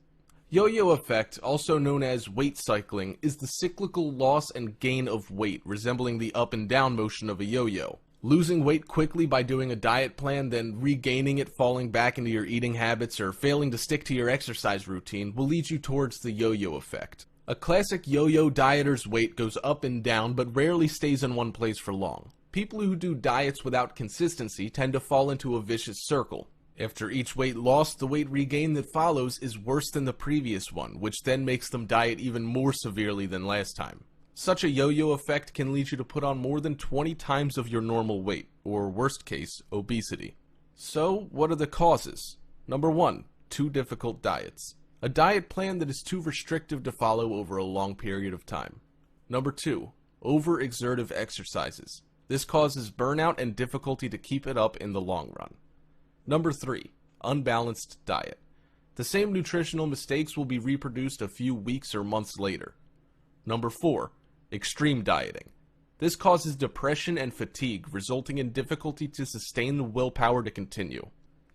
Yo-yo effect, also known as weight cycling, is the cyclical loss and gain of weight resembling the up and down motion of a yo-yo. Losing weight quickly by doing a diet plan, then regaining it falling back into your eating habits, or failing to stick to your exercise routine will lead you towards the yo-yo effect. A classic yo-yo dieter's weight goes up and down but rarely stays in one place for long. People who do diets without consistency tend to fall into a vicious circle. After each weight loss, the weight regain that follows is worse than the previous one, which then makes them diet even more severely than last time. Such a yo-yo effect can lead you to put on more than 20 times of your normal weight, or worst case, obesity. So, what are the causes? Number 1, too difficult diets. A diet plan that is too restrictive to follow over a long period of time. Number 2, overexertive exercises. This causes burnout and difficulty to keep it up in the long run. Number 3, unbalanced diet. The same nutritional mistakes will be reproduced a few weeks or months later. Number 4, extreme dieting. This causes depression and fatigue, resulting in difficulty to sustain the willpower to continue.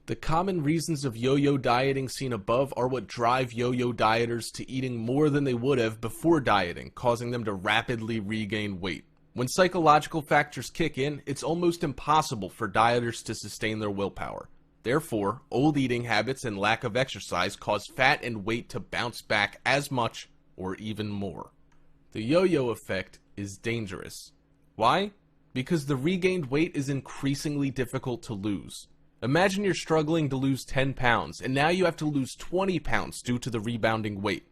The common reasons of yo-yo dieting seen above are what drive yo-yo dieters to eating more than they would have before dieting, causing them to rapidly regain weight. When psychological factors kick in, it's almost impossible for dieters to sustain their willpower. Therefore, old eating habits and lack of exercise cause fat and weight to bounce back as much or even more. The yo-yo effect is dangerous. Why? Because the regained weight is increasingly difficult to lose. Imagine you're struggling to lose 10 pounds, and now you have to lose 20 pounds due to the rebounding weight.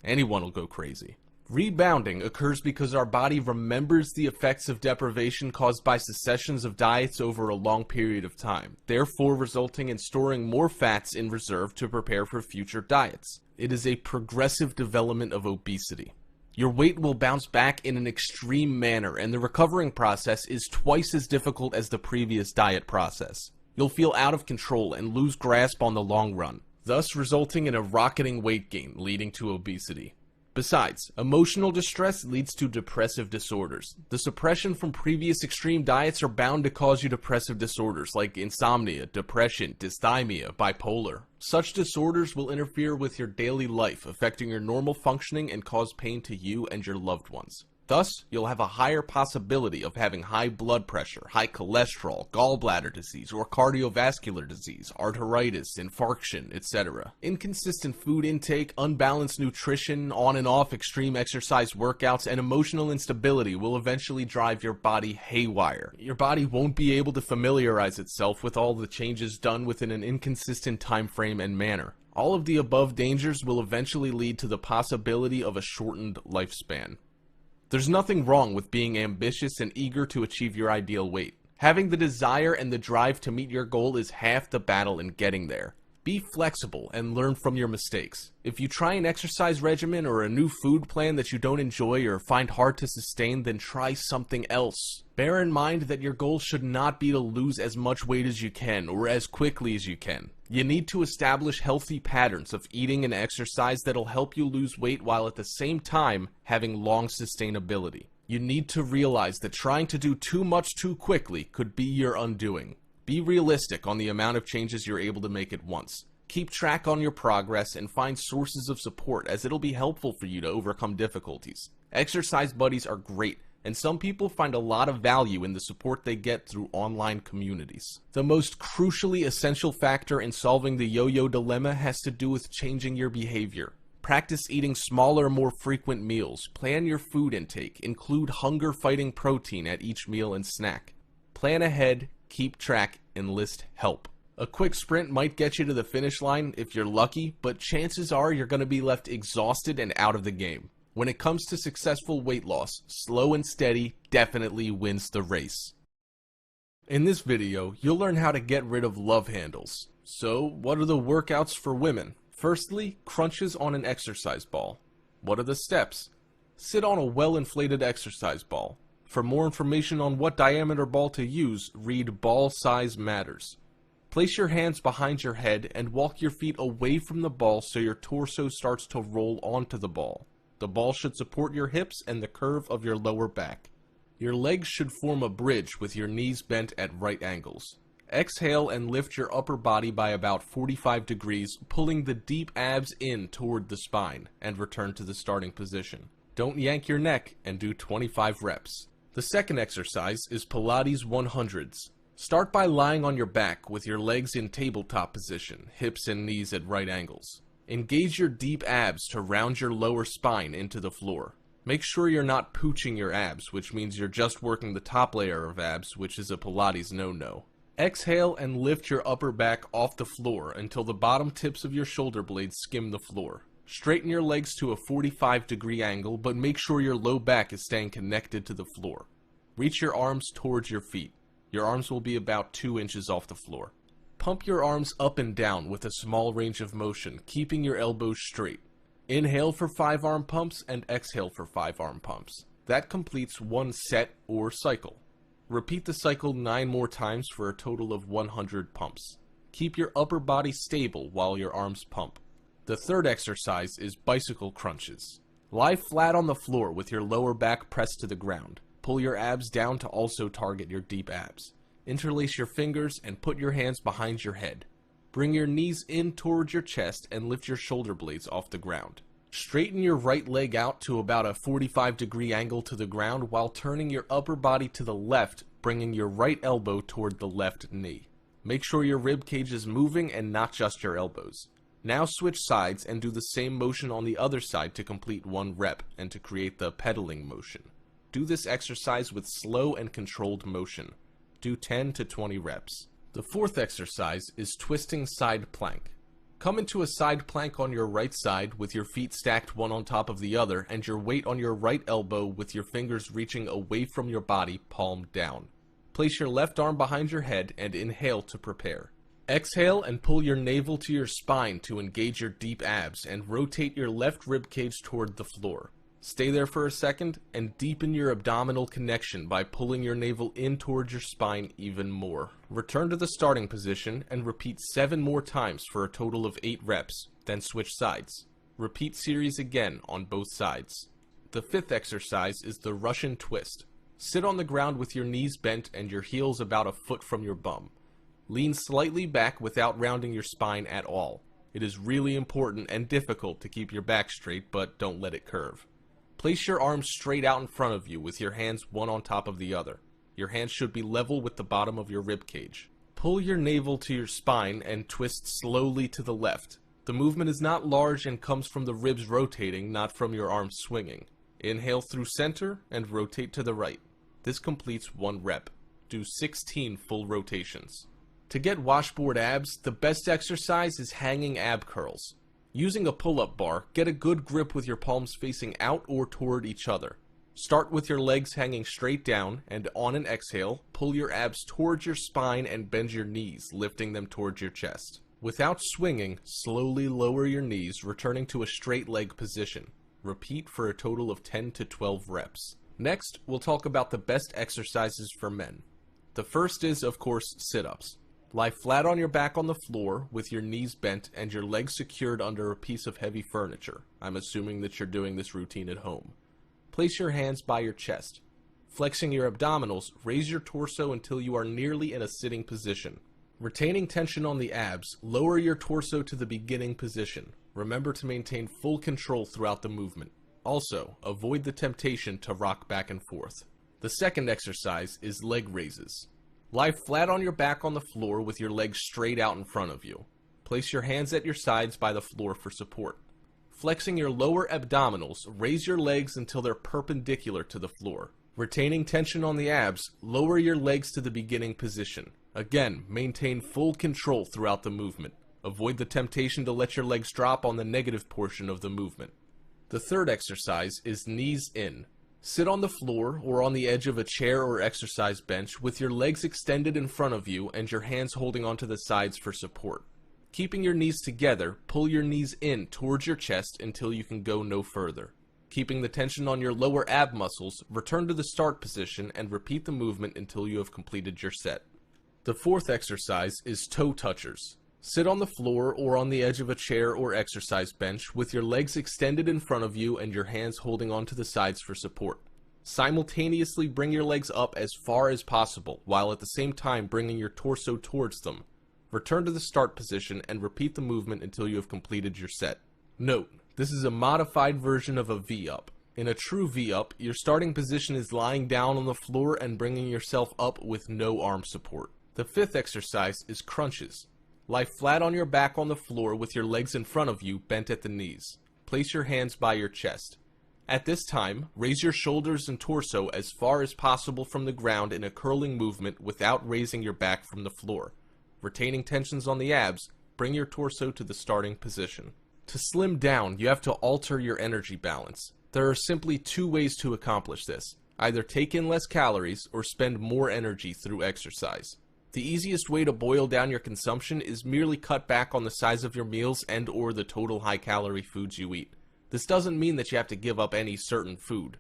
Anyone will go crazy. Rebounding occurs because our body remembers the effects of deprivation caused by successions of diets over a long period of time, therefore resulting in storing more fats in reserve to prepare for future diets. It is a progressive development of obesity. Your weight will bounce back in an extreme manner, and the recovering process is twice as difficult as the previous diet process. You'll feel out of control and lose grasp on the long run, thus resulting in a rocketing weight gain leading to obesity. Besides, emotional distress leads to depressive disorders. The suppression from previous extreme diets are bound to cause you depressive disorders like insomnia, depression, dysthymia, bipolar. Such disorders will interfere with your daily life, affecting your normal functioning and cause pain to you and your loved ones. Thus, you'll have a higher possibility of having high blood pressure, high cholesterol, gallbladder disease, or cardiovascular disease, arteritis, infarction, etc. Inconsistent food intake, unbalanced nutrition, on and off extreme exercise workouts, and emotional instability will eventually drive your body haywire. Your body won't be able to familiarize itself with all the changes done within an inconsistent time frame and manner. All of the above dangers will eventually lead to the possibility of a shortened lifespan. There's nothing wrong with being ambitious and eager to achieve your ideal weight. Having the desire and the drive to meet your goal is half the battle in getting there. Be flexible and learn from your mistakes. If you try an exercise regimen or a new food plan that you don't enjoy or find hard to sustain, then try something else. Bear in mind that your goal should not be to lose as much weight as you can or as quickly as you can. You need to establish healthy patterns of eating and exercise that'll help you lose weight while at the same time having long sustainability. You need to realize that trying to do too much too quickly could be your undoing. Be realistic on the amount of changes you're able to make at once. Keep track on your progress and find sources of support, as it'll be helpful for you to overcome difficulties. Exercise buddies are great, and some people find a lot of value in the support they get through online communities. The most crucially essential factor in solving the yo-yo dilemma has to do with changing your behavior. Practice eating smaller, more frequent meals. Plan your food intake. Include hunger-fighting protein at each meal and snack. Plan ahead, keep track, enlist help. A quick sprint might get you to the finish line if you're lucky, but chances are you're going to be left exhausted and out of the game. When it comes to successful weight loss, slow and steady definitely wins the race. In this video, you'll learn how to get rid of love handles. So, what are the workouts for women? Firstly, crunches on an exercise ball. What are the steps? Sit on a well-inflated exercise ball. For more information on what diameter ball to use, read Ball Size Matters. Place your hands behind your head and walk your feet away from the ball so your torso starts to roll onto the ball. The ball should support your hips and the curve of your lower back. Your legs should form a bridge with your knees bent at right angles. Exhale and lift your upper body by about 45 degrees, pulling the deep abs in toward the spine, and return to the starting position. Don't yank your neck and do 25 reps. The second exercise is Pilates 100s. Start by lying on your back with your legs in tabletop position, hips and knees at right angles. Engage your deep abs to round your lower spine into the floor. Make sure you're not pooching your abs, which means you're just working the top layer of abs, which is a Pilates no-no. Exhale and lift your upper back off the floor until the bottom tips of your shoulder blades skim the floor. Straighten your legs to a 45-degree angle, but make sure your low back is staying connected to the floor. Reach your arms towards your feet. Your arms will be about 2 inches off the floor. Pump your arms up and down with a small range of motion, keeping your elbows straight. Inhale for 5 arm pumps and exhale for 5 arm pumps. That completes one set or cycle. Repeat the cycle 9 more times for a total of 100 pumps. Keep your upper body stable while your arms pump. The third exercise is bicycle crunches. Lie flat on the floor with your lower back pressed to the ground. Pull your abs down to also target your deep abs. Interlace your fingers and put your hands behind your head. Bring your knees in towards your chest and lift your shoulder blades off the ground. Straighten your right leg out to about a 45-degree angle to the ground while turning your upper body to the left, bringing your right elbow toward the left knee. Make sure your rib cage is moving and not just your elbows. Now switch sides and do the same motion on the other side to complete 1 rep and to create the pedaling motion. Do this exercise with slow and controlled motion. Do 10 to 20 reps. The fourth exercise is twisting side plank. Come into a side plank on your right side with your feet stacked one on top of the other and your weight on your right elbow with your fingers reaching away from your body, palm down. Place your left arm behind your head and inhale to prepare. Exhale and pull your navel to your spine to engage your deep abs and rotate your left rib cage toward the floor. Stay there for a second and deepen your abdominal connection by pulling your navel in towards your spine even more. Return to the starting position and repeat 7 more times for a total of 8 reps, then switch sides. Repeat series again on both sides. The fifth exercise is the Russian twist. Sit on the ground with your knees bent and your heels about a foot from your bum. Lean slightly back without rounding your spine at all. It is really important and difficult to keep your back straight, but don't let it curve. Place your arms straight out in front of you with your hands one on top of the other. Your hands should be level with the bottom of your rib cage. Pull your navel to your spine and twist slowly to the left. The movement is not large and comes from the ribs rotating, not from your arms swinging. Inhale through center and rotate to the right. This completes 1 rep. Do 16 full rotations. To get washboard abs, the best exercise is hanging ab curls. Using a pull-up bar, get a good grip with your palms facing out or toward each other. Start with your legs hanging straight down, and on an exhale, pull your abs towards your spine and bend your knees, lifting them towards your chest. Without swinging, slowly lower your knees, returning to a straight leg position. Repeat for a total of 10 to 12 reps. Next, we'll talk about the best exercises for men. The first is, of course, sit-ups. Lie flat on your back on the floor with your knees bent and your legs secured under a piece of heavy furniture. I'm assuming that you're doing this routine at home. Place your hands by your chest. Flexing your abdominals, raise your torso until you are nearly in a sitting position. Retaining tension on the abs, lower your torso to the beginning position. Remember to maintain full control throughout the movement. Also, avoid the temptation to rock back and forth. The second exercise is leg raises. Lie flat on your back on the floor with your legs straight out in front of you. Place your hands at your sides by the floor for support. Flexing your lower abdominals, raise your legs until they're perpendicular to the floor. Retaining tension on the abs, lower your legs to the beginning position. Again, maintain full control throughout the movement. Avoid the temptation to let your legs drop on the negative portion of the movement. The third exercise is knees in. Sit on the floor or on the edge of a chair or exercise bench with your legs extended in front of you and your hands holding onto the sides for support. Keeping your knees together, pull your knees in towards your chest until you can go no further. Keeping the tension on your lower ab muscles, return to the start position and repeat the movement until you have completed your set. The fourth exercise is toe touchers. Sit on the floor or on the edge of a chair or exercise bench with your legs extended in front of you and your hands holding onto the sides for support. Simultaneously bring your legs up as far as possible, while at the same time bringing your torso towards them. Return to the start position and repeat the movement until you have completed your set. Note, this is a modified version of a V-up. In a true V-up, your starting position is lying down on the floor and bringing yourself up with no arm support. The fifth exercise is crunches. Lie flat on your back on the floor with your legs in front of you, bent at the knees. Place your hands by your chest. At this time, raise your shoulders and torso as far as possible from the ground in a curling movement without raising your back from the floor. Retaining tensions on the abs, bring your torso to the starting position. To slim down, you have to alter your energy balance. There are simply two ways to accomplish this. Either take in less calories or spend more energy through exercise. The easiest way to boil down your consumption is merely cut back on the size of your meals and or the total high-calorie foods you eat. This doesn't mean that you have to give up any certain food.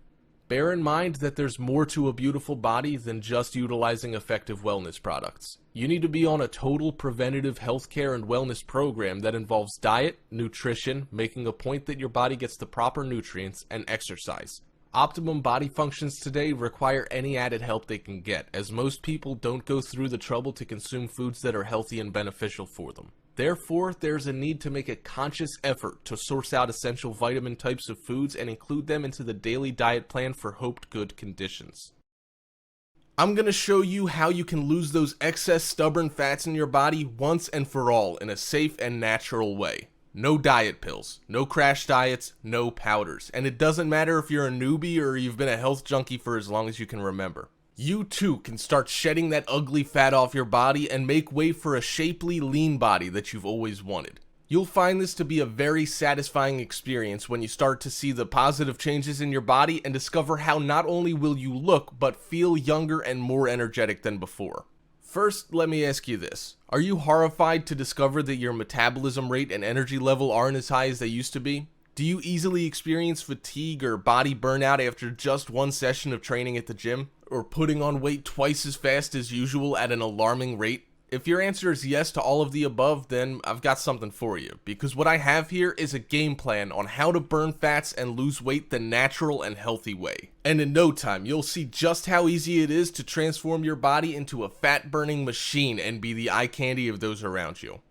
Bear in mind that there's more to a beautiful body than just utilizing effective wellness products. You need to be on a total preventative healthcare and wellness program that involves diet, nutrition, making a point that your body gets the proper nutrients, and exercise. Optimum body functions today require any added help they can get, as most people don't go through the trouble to consume foods that are healthy and beneficial for them. Therefore, there's a need to make a conscious effort to source out essential vitamin types of foods and include them into the daily diet plan for hoped good conditions. I'm going to show you how you can lose those excess stubborn fats in your body once and for all in a safe and natural way. No diet pills, no crash diets, no powders, and it doesn't matter if you're a newbie or you've been a health junkie for as long as you can remember. You too can start shedding that ugly fat off your body and make way for a shapely, lean body that you've always wanted. You'll find this to be a very satisfying experience when you start to see the positive changes in your body and discover how not only will you look, but feel younger and more energetic than before. First, let me ask you this. Are you horrified to discover that your metabolism rate and energy level aren't as high as they used to be? Do you easily experience fatigue or body burnout after just one session of training at the gym? Or putting on weight twice as fast as usual at an alarming rate? If your answer is yes to all of the above, then I've got something for you, because what I have here is a game plan on how to burn fats and lose weight the natural and healthy way. And in no time, you'll see just how easy it is to transform your body into a fat-burning machine and be the eye candy of those around you.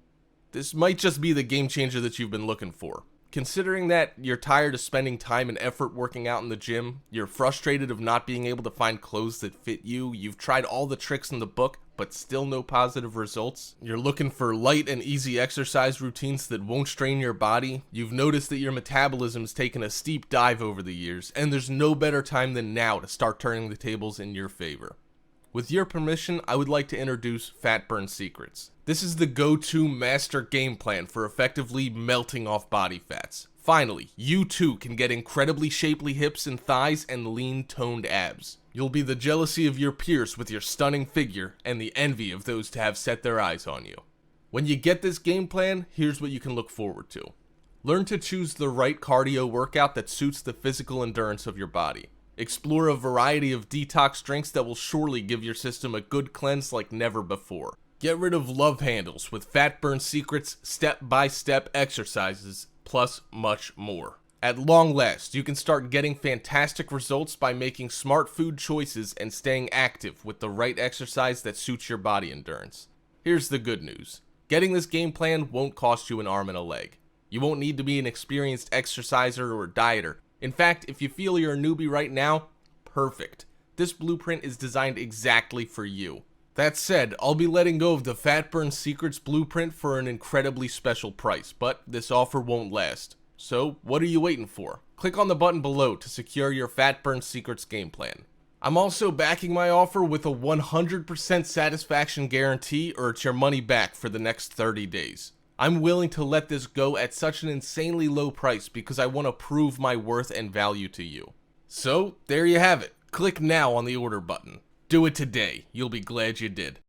This might just be the game changer that you've been looking for. Considering that you're tired of spending time and effort working out in the gym, you're frustrated of not being able to find clothes that fit you, you've tried all the tricks in the book, but still no positive results, you're looking for light and easy exercise routines that won't strain your body, you've noticed that your metabolism's taken a steep dive over the years, and there's no better time than now to start turning the tables in your favor. With your permission, I would like to introduce Fat Burn Secrets. This is the go-to master game plan for effectively melting off body fats. Finally, you too can get incredibly shapely hips and thighs and lean toned abs. You'll be the jealousy of your peers with your stunning figure and the envy of those to have set their eyes on you. When you get this game plan, here's what you can look forward to. Learn to choose the right cardio workout that suits the physical endurance of your body. Explore a variety of detox drinks that will surely give your system a good cleanse like never before. Get rid of love handles with Fat Burn Secrets step-by-step exercises, plus much more. At long last, you can start getting fantastic results by making smart food choices and staying active with the right exercise that suits your body endurance. Here's the good news. Getting this game plan won't cost you an arm and a leg. You won't need to be an experienced exerciser or dieter. In fact, if you feel you're a newbie right now, perfect. This blueprint is designed exactly for you. That said, I'll be letting go of the Fat Burn Secrets blueprint for an incredibly special price, but this offer won't last. So, what are you waiting for? Click on the button below to secure your Fat Burn Secrets game plan. I'm also backing my offer with a 100% satisfaction guarantee, or it's your money back for the next 30 days. I'm willing to let this go at such an insanely low price because I want to prove my worth and value to you. So, there you have it. Click now on the order button. Do it today. You'll be glad you did.